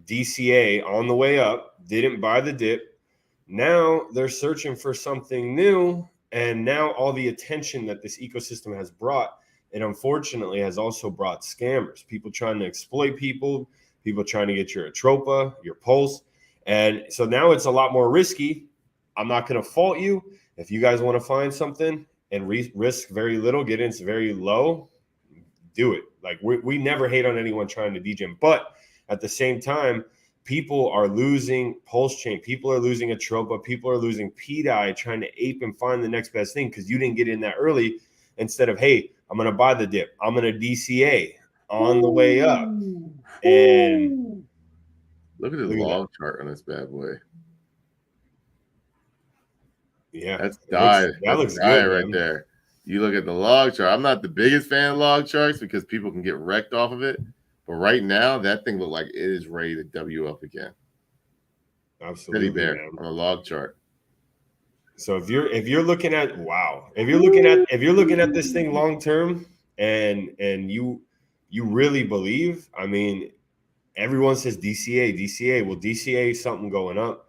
DCA on the way up, didn't buy the dip. Now they're searching for something new, and now all the attention that this ecosystem has brought, it unfortunately has also brought scammers, people trying to exploit people trying to get your ATROPA, your Pulse. And so now it's a lot more risky. I'm not going to fault you. If you guys want to find something and risk very little, get into very low, do it. Like we never hate on anyone trying to DJ, but at the same time, people are losing Pulsechain, people are losing ATROPA, people are losing pDAI, trying to ape and find the next best thing because you didn't get in that early. Instead of, hey, I'm going to buy the dip, I'm going to DCA on the way up. And look at the log chart on this bad boy. Yeah, that's died. That looks good right there. You look at the log chart. I'm not the biggest fan of log charts because people can get wrecked off of it. But right now, that thing looked like it is ready to W up again. Absolutely, TEDDYBEAR on a log chart. So if you're looking at if you're looking at this thing long term, and you really believe, I mean, everyone says DCA. Well, DCA is something going up.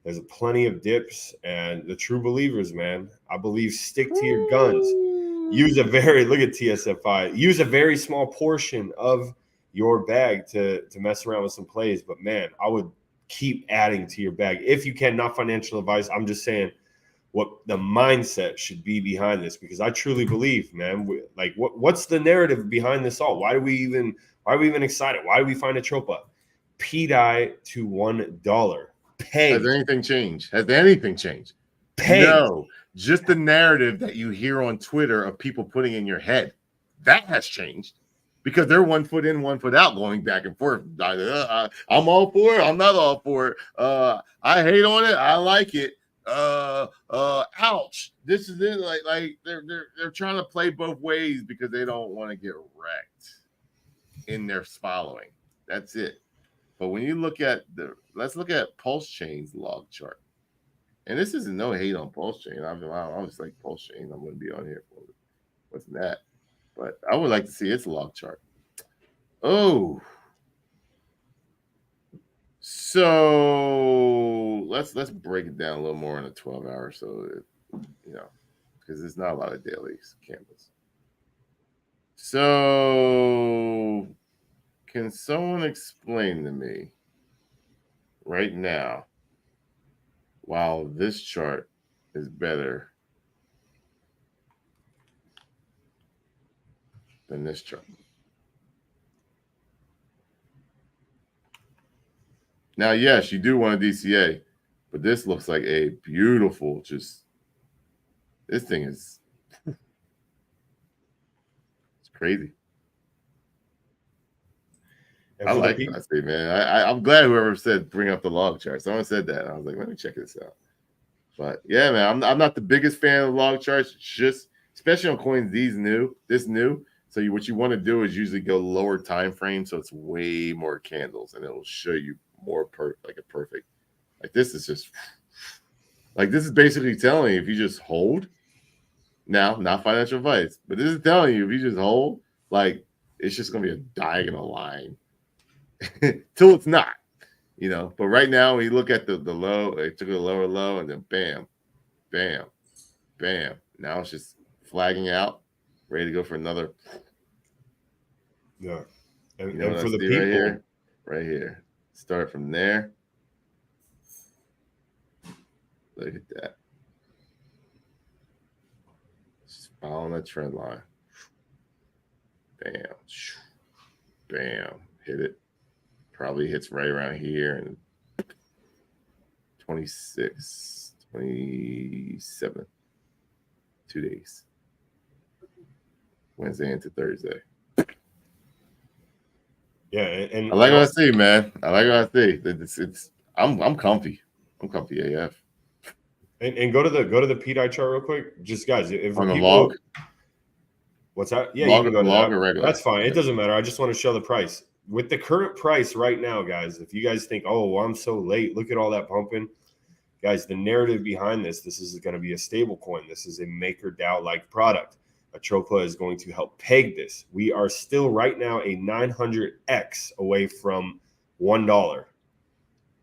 There's plenty of dips, and the true believers, man, I believe, stick to your guns. Use look at TSFI. Use a very small portion of your bag to mess around with some plays. But man, I would keep adding to your bag if you can. Not financial advice. I'm just saying what the mindset should be behind this, because I truly believe, man, what's the narrative behind this all? Why are we even excited? Why do we find ATROPA? pDAI to $1. Pay. Has anything changed? Pay. No, just the narrative that you hear on Twitter of people putting in your head. That has changed because they're 1 foot in, 1 foot out, going back and forth. I'm all for it. I'm not all for it. I hate on it. I like it. Ouch. This is it. Like they're trying to play both ways because they don't want to get wrecked in their following. That's it. But when you look at let's look at Pulsechain's log chart. And this isn't no hate on Pulsechain. I was like Pulsechain. I'm going to be on here for it. What's that? But I would like to see its log chart. Oh. So let's break it down a little more in a 12 hour. So, because there's not a lot of daily candles. So can someone explain to me right now, while this chart is better than this chart? Now, yes, you do want a DCA, but this looks like a beautiful, this thing is, it's crazy. I like it. I say, man, I'm glad whoever said bring up the log chart. Someone said that. I was like, let me check this out. But yeah, man, I'm not the biggest fan of log charts. Just especially on coins this new. So what you want to do is usually go lower time frame, so it's way more candles, and it will show you more like a perfect. Like this is just like this is basically telling you if you just hold, Now, not financial advice, but this is telling you if you just hold, like it's just gonna be a diagonal line till it's not, you know. But right now, when you look at the low, it took a lower low, and then bam, bam, bam. Now it's just flagging out, ready to go for another. Yeah, and, you know and for the people, right here, start from there. Look at that. Just following that trend line. Bam, bam, hit it. Probably hits right around here and 26, 27, 2 days. Wednesday into Thursday. Yeah, and I like what I see, man. I like what I see. I'm comfy. I'm comfy AF. And go to the pDAI chart real quick. Just guys, if on the people, log. What's that? Yeah, log, you can go to log that. or regular. That's fine. It doesn't matter. I just want to show the price. With the current price right now, guys, if you guys think, oh, well, I'm so late, look at all that pumping. Guys, the narrative behind this is going to be a stable coin. This is a MakerDAO-like product. ATROPA is going to help peg this. We are still right now a 900x away from $1.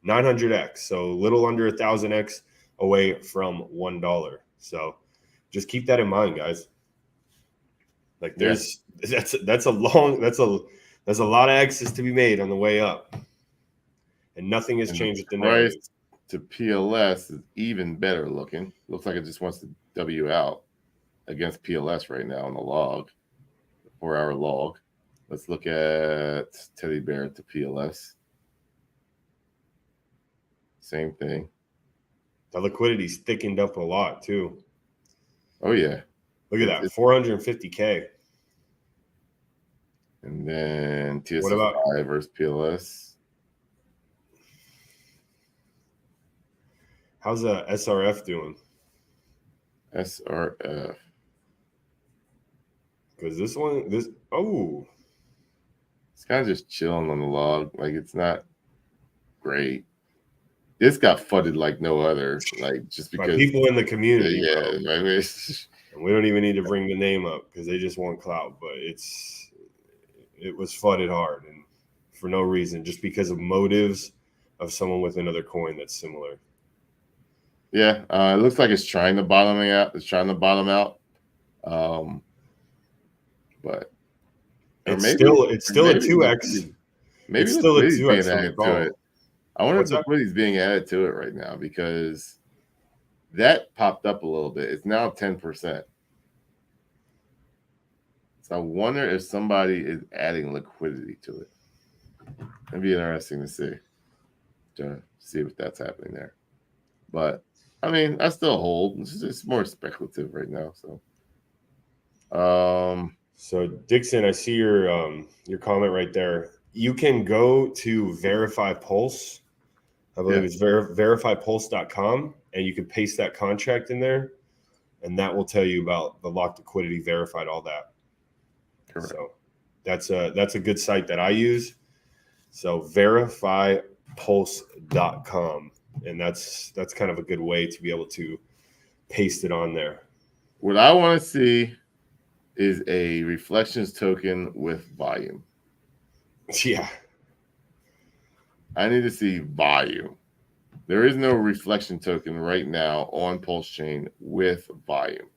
900x, so a little under 1,000x away from $1. So just keep that in mind, guys. Like that's a lot of X's to be made on the way up, and nothing has changed with the narrative. To PLS is even better looking. Looks like it just wants to W out against PLS right now on the log, 4-hour log. Let's look at TEDDYBEAR to PLS. Same thing. The liquidity's thickened up a lot too. Oh yeah. Look at that, 450K. And then TSFI versus PLS. How's the SRF doing? SRF. Because it's kind of just chilling on the log. Like it's not great. This got fudded like no other. Like just because by people in the community. Yeah. And we don't even need to bring the name up because they just want clout. But it was fudded hard and for no reason, just because of motives of someone with another coin that's similar. Yeah, it looks like it's trying to bottom out. It's trying to bottom out, but it's still a 2x. Maybe it's still a 2x being added to it. I wonder if liquidity's being added to it right now because that popped up a little bit. It's now 10%. So I wonder if somebody is adding liquidity to it. It'd be interesting to see if that's happening there. But I mean, I still hold. It's more speculative right now. So Dixon, I see your comment right there. You can go to Verify Pulse. I believe it's verifypulse.com, and you can paste that contract in there, and that will tell you about the locked liquidity, verified, all that. Correct. So that's a good site that I use. So verifypulse.com. And that's kind of a good way to be able to paste it on there. What I want to see is a reflections token with volume. Yeah. I need to see volume. There is no reflection token right now on Pulsechain with volume.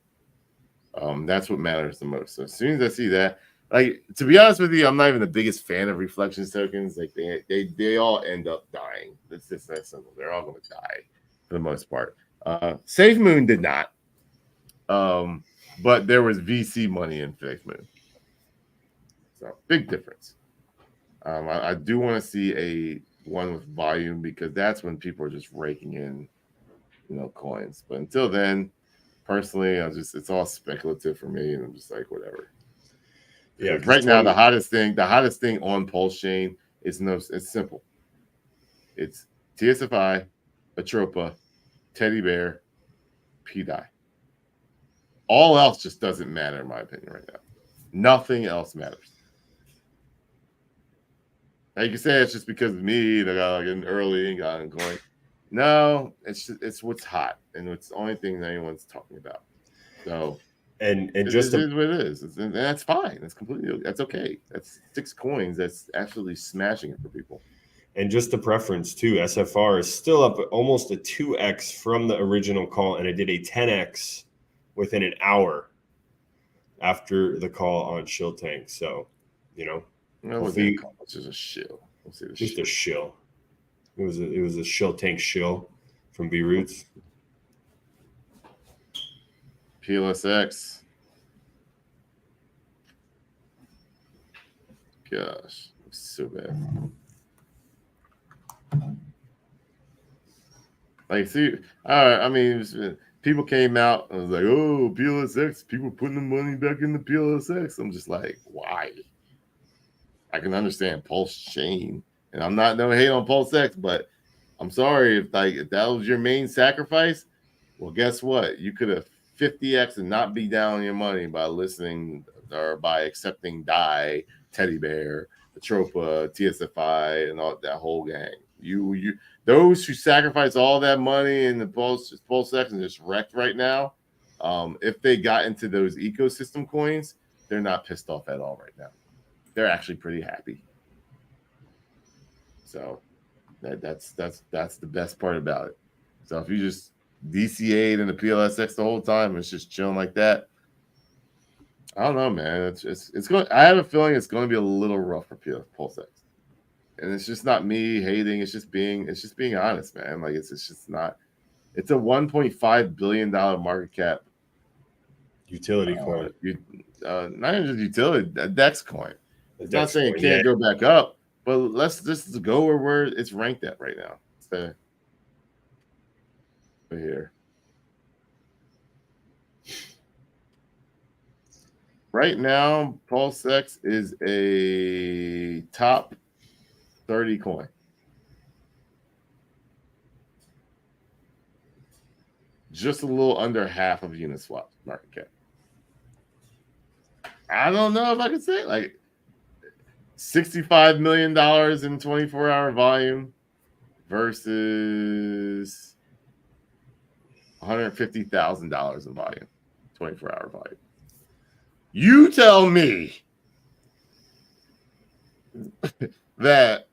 That's what matters the most. So as soon as I see that, like, to be honest with you, I'm not even the biggest fan of reflections tokens. Like they all end up dying. It's just that simple. They're all going to die for the most part. Safe Moon did not. But there was VC money in Safe Moon. So big difference. I do want to see a one with volume because that's when people are just raking in, coins. But until then, personally, it's all speculative for me, and I'm just like, whatever. Yeah, right now the hottest thing on Pulsechain it's simple. It's TSFI, ATROPA, TEDDYBEAR, pDAI. All else just doesn't matter in my opinion right now. Nothing else matters. Now you can say it's just because of me that I got in early and got in going. No, it's what's hot and it's the only thing that anyone's talking about. So And it is what it is. And that's fine. That's okay. That's 6 coins. That's absolutely smashing it for people. And just the preference too, SFR is still up almost a 2x from the original call, and it did a 10x within an hour after the call on Shill Tank. So, hopefully, it's just a shill. Just a shill. It was a Shill Tank shill from B Roots. PulseX. Gosh, it's so bad. Like, see, I mean, people came out and was like, "Oh, PulseX, people putting the money back in the PulseX." I'm just like, why? I can understand Pulsechain, and I'm not no hate on PulseX, but I'm sorry if that was your main sacrifice. Well, guess what? You could have 50x and not be down your money by listening or by accepting DAI, TEDDYBEAR, ATROPA, TSFI, and all that whole gang. You those who sacrifice all that money in the PulseX and just wrecked right now, if they got into those ecosystem coins, they're not pissed off at all right now. They're actually pretty happy. So that's the best part about it. So if you just DCA'd in the PLSX the whole time, it's just chilling like that, I don't know, man. It's going. I have a feeling it's going to be a little rough for PulseX, and it's just not me hating. It's just being honest, man. Like it's just not. It's a $1.5 billion market cap utility coin. Not even just utility, a DEX coin. It's not saying coin, it can't go back up, but let's just go where it's ranked at right now. So, here. Right now, PulseX is a top 30 coin. Just a little under half of Uniswap market cap. I don't know if I can say it. Like $65 million in 24-hour volume versus $150,000 in volume, 24-hour volume. You tell me that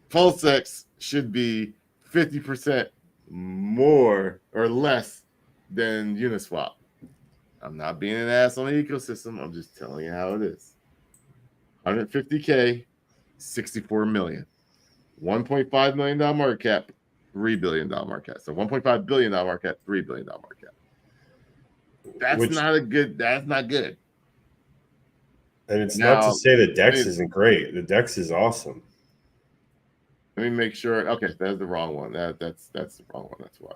PulseX should be 50% more or less than Uniswap. I'm not being an ass on the ecosystem. I'm just telling you how it is. 150K, 64 million. $1.5 million market cap, $3 billion market cap. So $1.5 billion market cap, $3 billion market cap. That's not good. And it's not to say the DEX isn't great. The DEX is awesome. Let me make sure. Okay, that's the wrong one. That's the wrong one. That's why.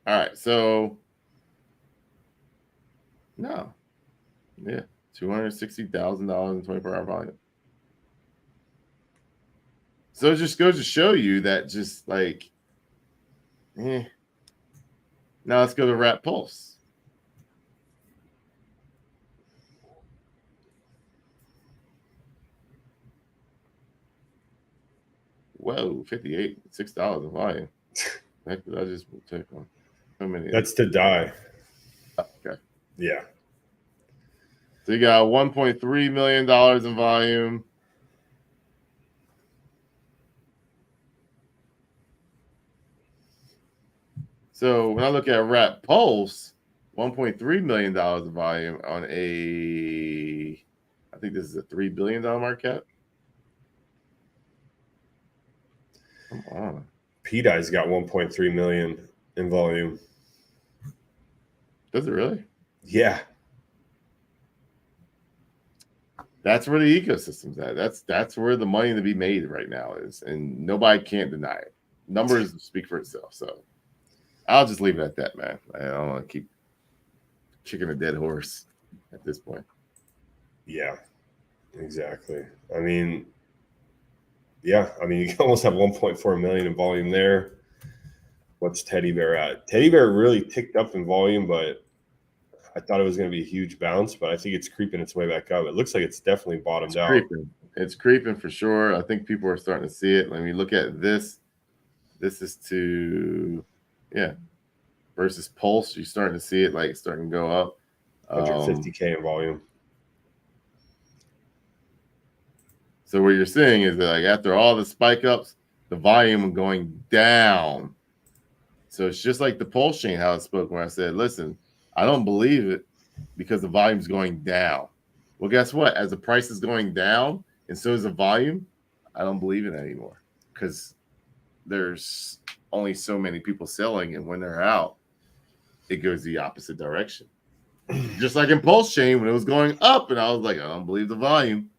All right, so no. Yeah, $260,000 in 24-hour volume. So it just goes to show you that just like, Now let's go to Rat Pulse. Whoa, $6 in volume. Heck, did I just take on? How many? That's to die. Okay. Yeah. So you got $1.3 million in volume. So when I look at Rat Pulse, $1.3 million in volume on I think this is a $3 billion market cap. Come on. pDAI's got 1.3 million in volume. Does it really? Yeah. That's where the ecosystem's at. That's where the money to be made right now is, and nobody can't deny it. Numbers speak for itself. So I'll just leave it at that, man. I don't want to keep kicking a dead horse at this point. Yeah, exactly. I mean, you can almost have 1.4 million in volume there. What's TEDDYBEAR at? TEDDYBEAR really ticked up in volume, but I thought it was going to be a huge bounce, but I think it's creeping its way back up. It looks like it's definitely bottomed out. It's creeping for sure. I think people are starting to see it. Let me look at this. This is to, yeah. versus Pulse. You're starting to see it like starting to go up. 150K in volume. So what you're seeing is that like after all the spike ups, the volume going down. So it's just like the Pulsechain, how it spoke when I said, listen, I don't believe it because the volume's going down. Well, guess what? As the price is going down and so is the volume, I don't believe it anymore because there's only so many people selling, and when they're out, it goes the opposite direction. Just like in Pulsechain when it was going up, and I was like, I don't believe the volume.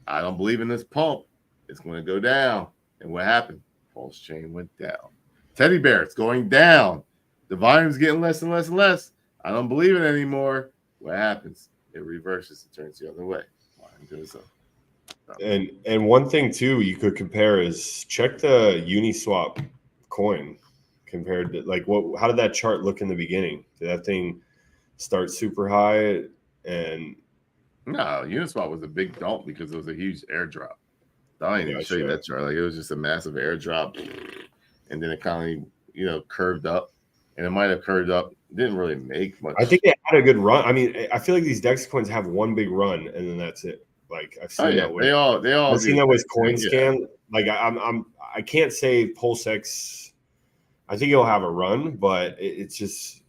I don't believe in this pump. It's going to go down. And what happened? Pulsechain went down. Teddy Bear, it's going down. The volume's getting less and less and less. I don't believe it anymore. What happens? It reverses. It turns the other way. Volume goes up. And one thing too you could compare is check the Uniswap coin compared to like how did that chart look in the beginning? Did that thing start super high? And no, Uniswap was a big dump because it was a huge airdrop. I didn't even show you that chart. Like it was just a massive airdrop, and then it kind of curved up, and it might have curved up. Didn't really make much. I think it had a good run. I mean, I feel like these DEX coins have one big run and then that's it. Like I've seen that with I've seen that with CoinScan. Yeah. Like I can't say PulseX. I think it'll have a run, but it's just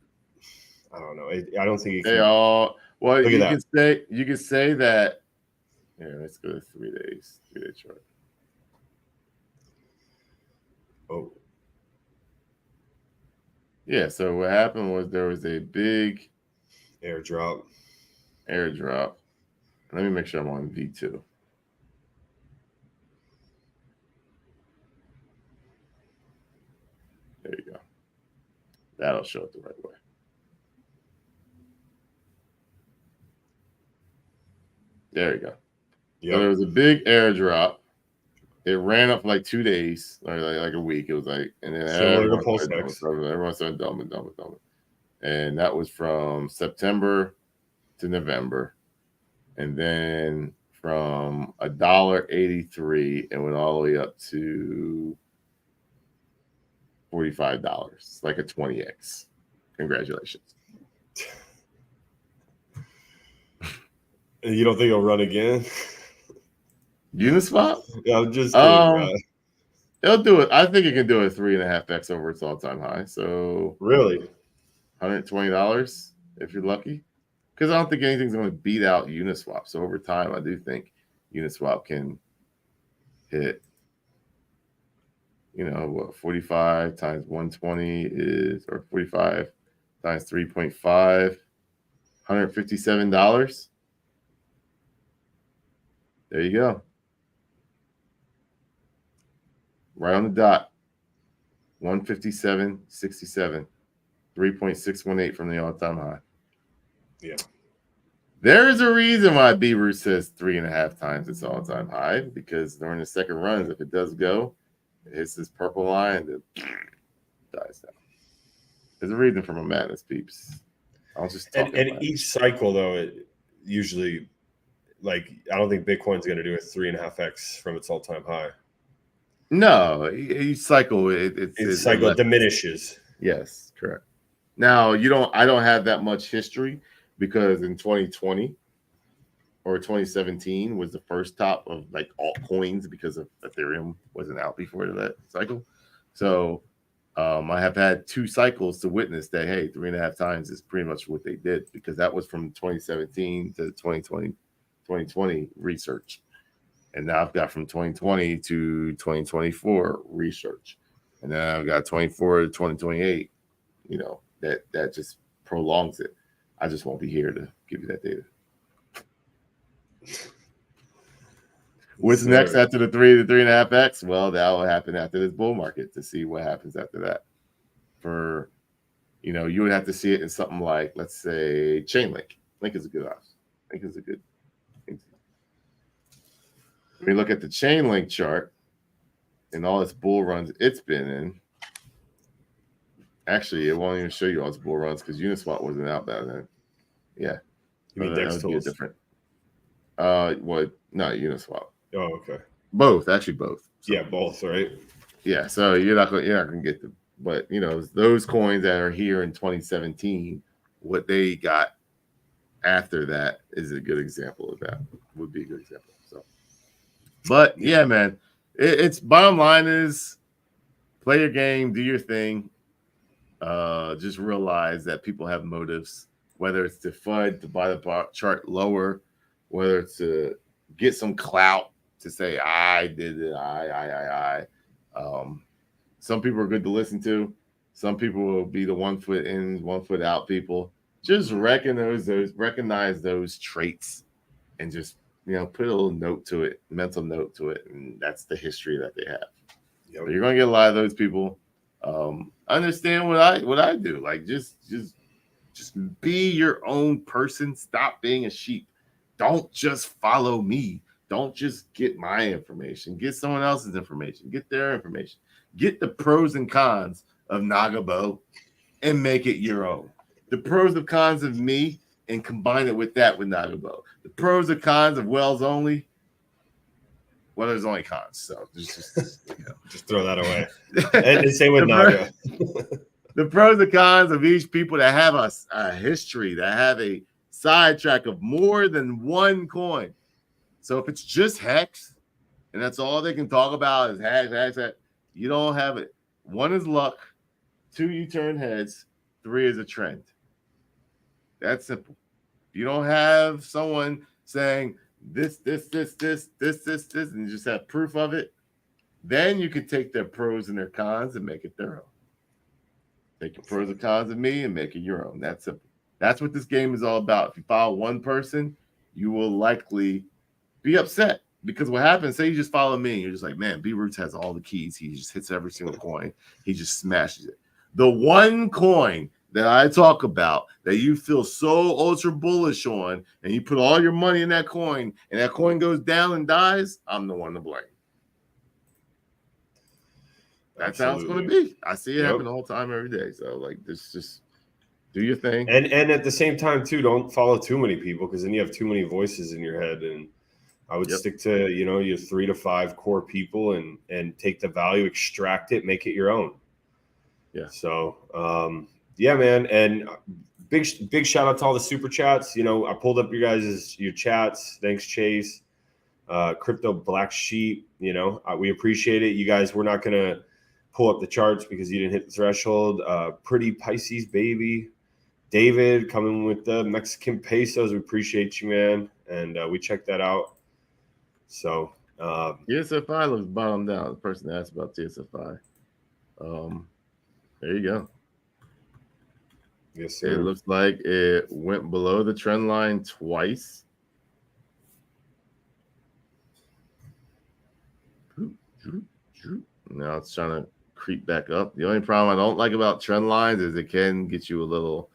I don't know. I don't think they all. Well, you can say that. Here, let's go to 3 days. 3 day chart. Oh. Yeah, so what happened was there was a big airdrop. Let me make sure I'm on V2. There you go. That'll show it the right way. There you go. Yep. So there was a big airdrop. It ran up for like 2 days, or like a week. It was like, and then everyone started dumping. And that was from September to November. And then from $1.83, it went all the way up to $45, like a 20x. Congratulations. You don't think it'll run again? Uniswap? Yeah, I'm just kidding, it'll do it. I think it can do a 3.5x over its all-time high. So really, $120 if you're lucky. Because I don't think anything's going to beat out Uniswap. So over time, I do think Uniswap can hit, 45 times 120 is, or 45 times 3.5, $157. There you go. Right on the dot. 157.67. 3.618 from the all-time high. Yeah. There is a reason why B-Root says 3.5 times its all-time high, because during the second runs, if it does go, it hits this purple line and it dies down. There's a reason for my madness, peeps. I'll just talk and each cycle, though, it usually, like, I don't think Bitcoin's going to do a 3.5x from its all-time high. No, each cycle it diminishes. Yes, correct. Now I don't have that much history because in 2020 or 2017 was the first top of like altcoins because of Ethereum wasn't out before that cycle. So I have had 2 cycles to witness that, hey, 3.5 times is pretty much what they did, because that was from 2017 to 2020 research. And now I've got from 2020 to 2024 research. And then I've got 24 to 2028. That just prolongs it. I just won't be here to give you that data. What's next after the 3 to 3.5x? Well, that will happen after this bull market to see what happens after that. You would have to see it in something like, let's say, Chainlink. Link is a good option. Link is a good thing. When you look at the Chainlink chart and all its bull runs it's been in, actually, it won't even show you all its bull runs because Uniswap wasn't out back then. Yeah. You mean DEX tools? Different. Not Uniswap. Oh, okay. Both, actually both. So, yeah, both, right? Yeah, so you're not gonna get the But those coins that are here in 2017, what they got after that is a good example of that. Would be a good example. So, but yeah, man, it's bottom line is play your game, do your thing. Just realize that people have motives, whether it's to FUD, to buy the chart lower, whether it's to get some clout, to say I did it, I. Some people are good to listen to. Some people will be the 1 foot in, 1 foot out people. Just recognize those traits, and just put a little note to it, mental note to it, and that's the history that they have. So you're gonna get a lot of those people. Understand what I do. Like just be your own person. Stop being a sheep. Don't just follow me. Don't just get my information. Get someone else's information. Get their information. Get the pros and cons of Nagabo and make it your own. The pros and cons of me and combine it with that with Nagabo. The pros and cons of Wells only. Well, there's only cons, so just throw that away. And same with Naga. The pros and cons of each people that have a history, that have a sidetrack of more than one coin. So if it's just Hex, and that's all they can talk about is Hex, you don't have it. 1 is luck, 2 you turn heads, 3 is a trend. That's simple. You don't have someone saying this, and just have proof of it. Then you can take their pros and their cons and make it their own. Take your pros and cons of me and make it your own. That's simple. That's what this game is all about. If you follow one person, you will likely be upset, because what happens, say you just follow me and you're just like, man, B Roots has all the keys. He just hits every single coin. He just smashes it. The one coin that I talk about that you feel so ultra bullish on, and you put all your money in that coin, and that coin goes down and dies, I'm the one to blame. That's how it's going to be. I see it happen the whole time, every day. So, like, just do your thing. And at the same time, too, don't follow too many people, because then you have too many voices in your head. And I would stick to, your 3 to 5 core people and take the value, extract it, make it your own. Yeah. So, yeah, man. And big shout out to all the super chats. I pulled up your chats. Thanks, Chase. Crypto Black Sheep. We appreciate it. You guys, we're not going to pull up the charts because you didn't hit the threshold. Pretty Pisces baby. David coming with the Mexican pesos. We appreciate you, man. And we checked that out. So TSFI looks bottomed out. The person asked about TSFI. There you go. Yes, sir. It looks like it went below the trend line twice. Now it's trying to creep back up. The only problem I don't like about trend lines is it can get you a little,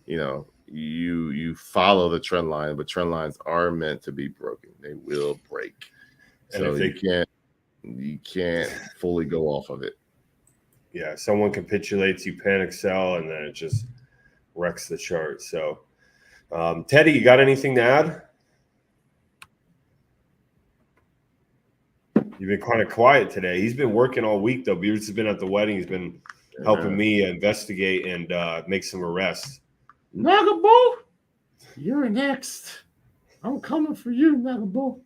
you follow the trend line, but trend lines are meant to be broken. They will break. And so you can't fully go off of it. Yeah, someone capitulates, you panic sell, and then it just wrecks the chart. So, Teddy, you got anything to add? You've been kind of quiet today. He's been working all week, though. Beards has been at the wedding. He's been helping me investigate and make some arrests. Nagabo, you're next. I'm coming for you, Nagabo.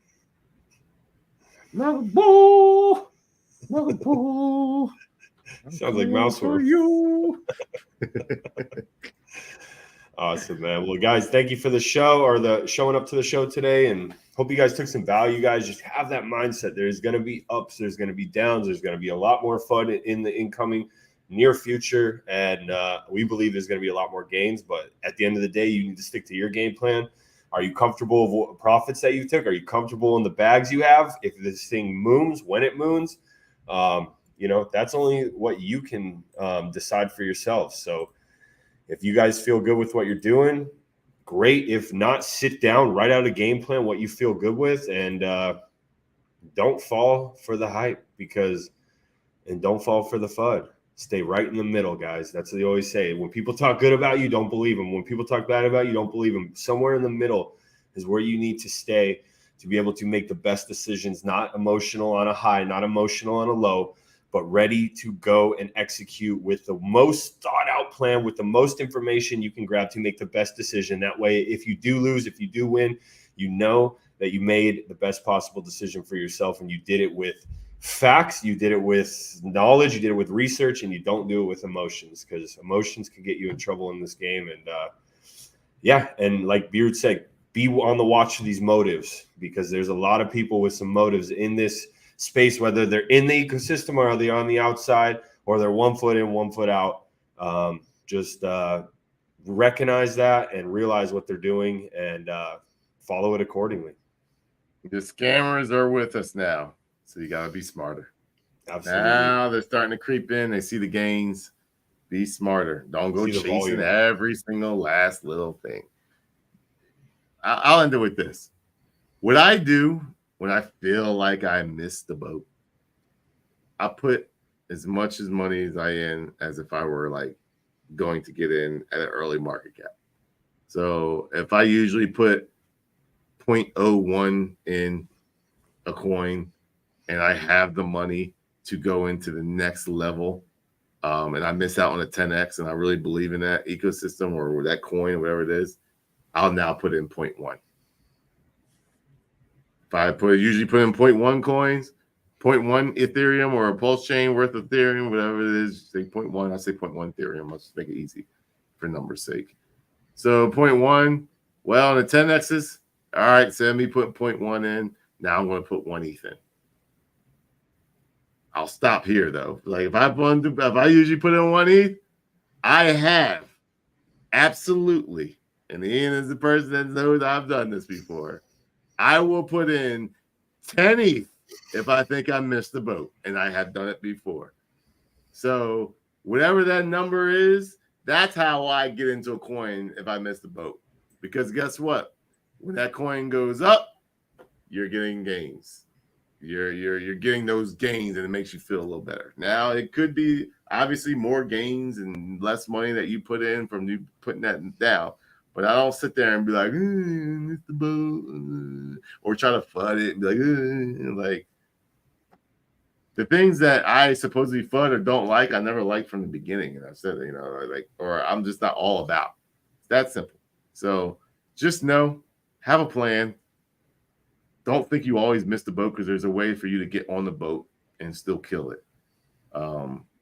Nagabo. Sounds like mouse for you. Awesome, man. Well, guys, thank you for the show, or the showing up to the show today, and hope you guys took some value. Guys, just have that mindset. There's going to be ups, there's going to be downs, there's going to be a lot more fun in the incoming near future, and we believe there's going to be a lot more gains. But at the end of the day, you need to stick to your game plan. Are you comfortable with what profits that you took? Are you comfortable in the bags you have? If this thing moons, when it moons, that's only what you can decide for yourself. So if you guys feel good with what you're doing, great. If not, sit down, write out a game plan, what you feel good with, and don't fall for the hype and don't fall for the FUD. Stay right in the middle, guys. That's what they always say. When people talk good about you, don't believe them. When people talk bad about you, don't believe them. Somewhere in the middle is where you need to stay to be able to make the best decisions, not emotional on a high, not emotional on a low, but ready to go and execute with the most thought out plan, with the most information you can grab to make the best decision. That way, if you do lose, if you do win, you know that you made the best possible decision for yourself, and you did it with facts, you did it with knowledge, you did it with research, and you don't do it with emotions, because emotions can get you in trouble in this game. And yeah, and like Beard said, be on the watch for these motives, because there's a lot of people with some motives in this space, whether they're in the ecosystem or they're on the outside, or they're 1 foot in, 1 foot out. Just recognize that and realize what they're doing, and follow it accordingly. The scammers are with us now, so you got to be smarter. Absolutely. Now they're starting to creep in. They see the gains. Be smarter. Don't go chasing every single last little thing. I'll end it with this. What I do when I feel like I missed the boat, I put as much as money as I in as if I were like going to get in at an early market cap. So if I usually put 0.01 in a coin and I have the money to go into the next level, and I miss out on a 10x, and I really believe in that ecosystem or that coin or whatever it is, I'll now put in 0.1. If I usually put in 0.1 coins, 0.1 Ethereum or a Pulsechain worth of Ethereum, whatever it is, say 0.1. I say 0.1 Ethereum. Let's make it easy for numbers' sake. So 0.1, well, on the 10x's, all right, send me put 0.1 in. Now I'm going to put 1 ETH in. I'll stop here though. Like if I usually put in 1 ETH, I have absolutely, and Ian is the person that knows I've done this before, I will put in 10 ETH if I think I missed the boat, and I have done it before. So whatever that number is, that's how I get into a coin if I miss the boat. Because guess what? When that coin goes up, you're getting gains. You're getting those gains, and it makes you feel a little better. Now it could be obviously more gains and less money that you put in from you putting that down. But I don't sit there and be like, missed the boat, or try to FUD it and be like the things that I supposedly FUD or don't like, I never liked from the beginning. And I've said it, or I'm just not all about. It's that simple. So just know, have a plan. Don't think you always miss the boat, because there's a way for you to get on the boat and still kill it.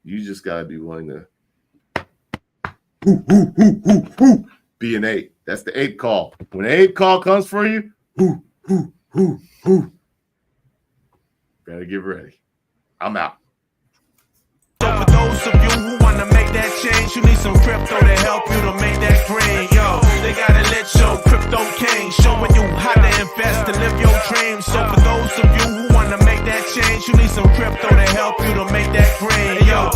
You just got to be willing to be an ape. That's the ape call. When the ape call comes for you, gotta get ready. I'm out. So for those of you who want to make that change, you need some crypto to help you to make that green. Yo, they gotta let your crypto king showing you how to invest and live your dreams. So for those of you who want to make that change, you need some crypto to help you to make that green. Yo,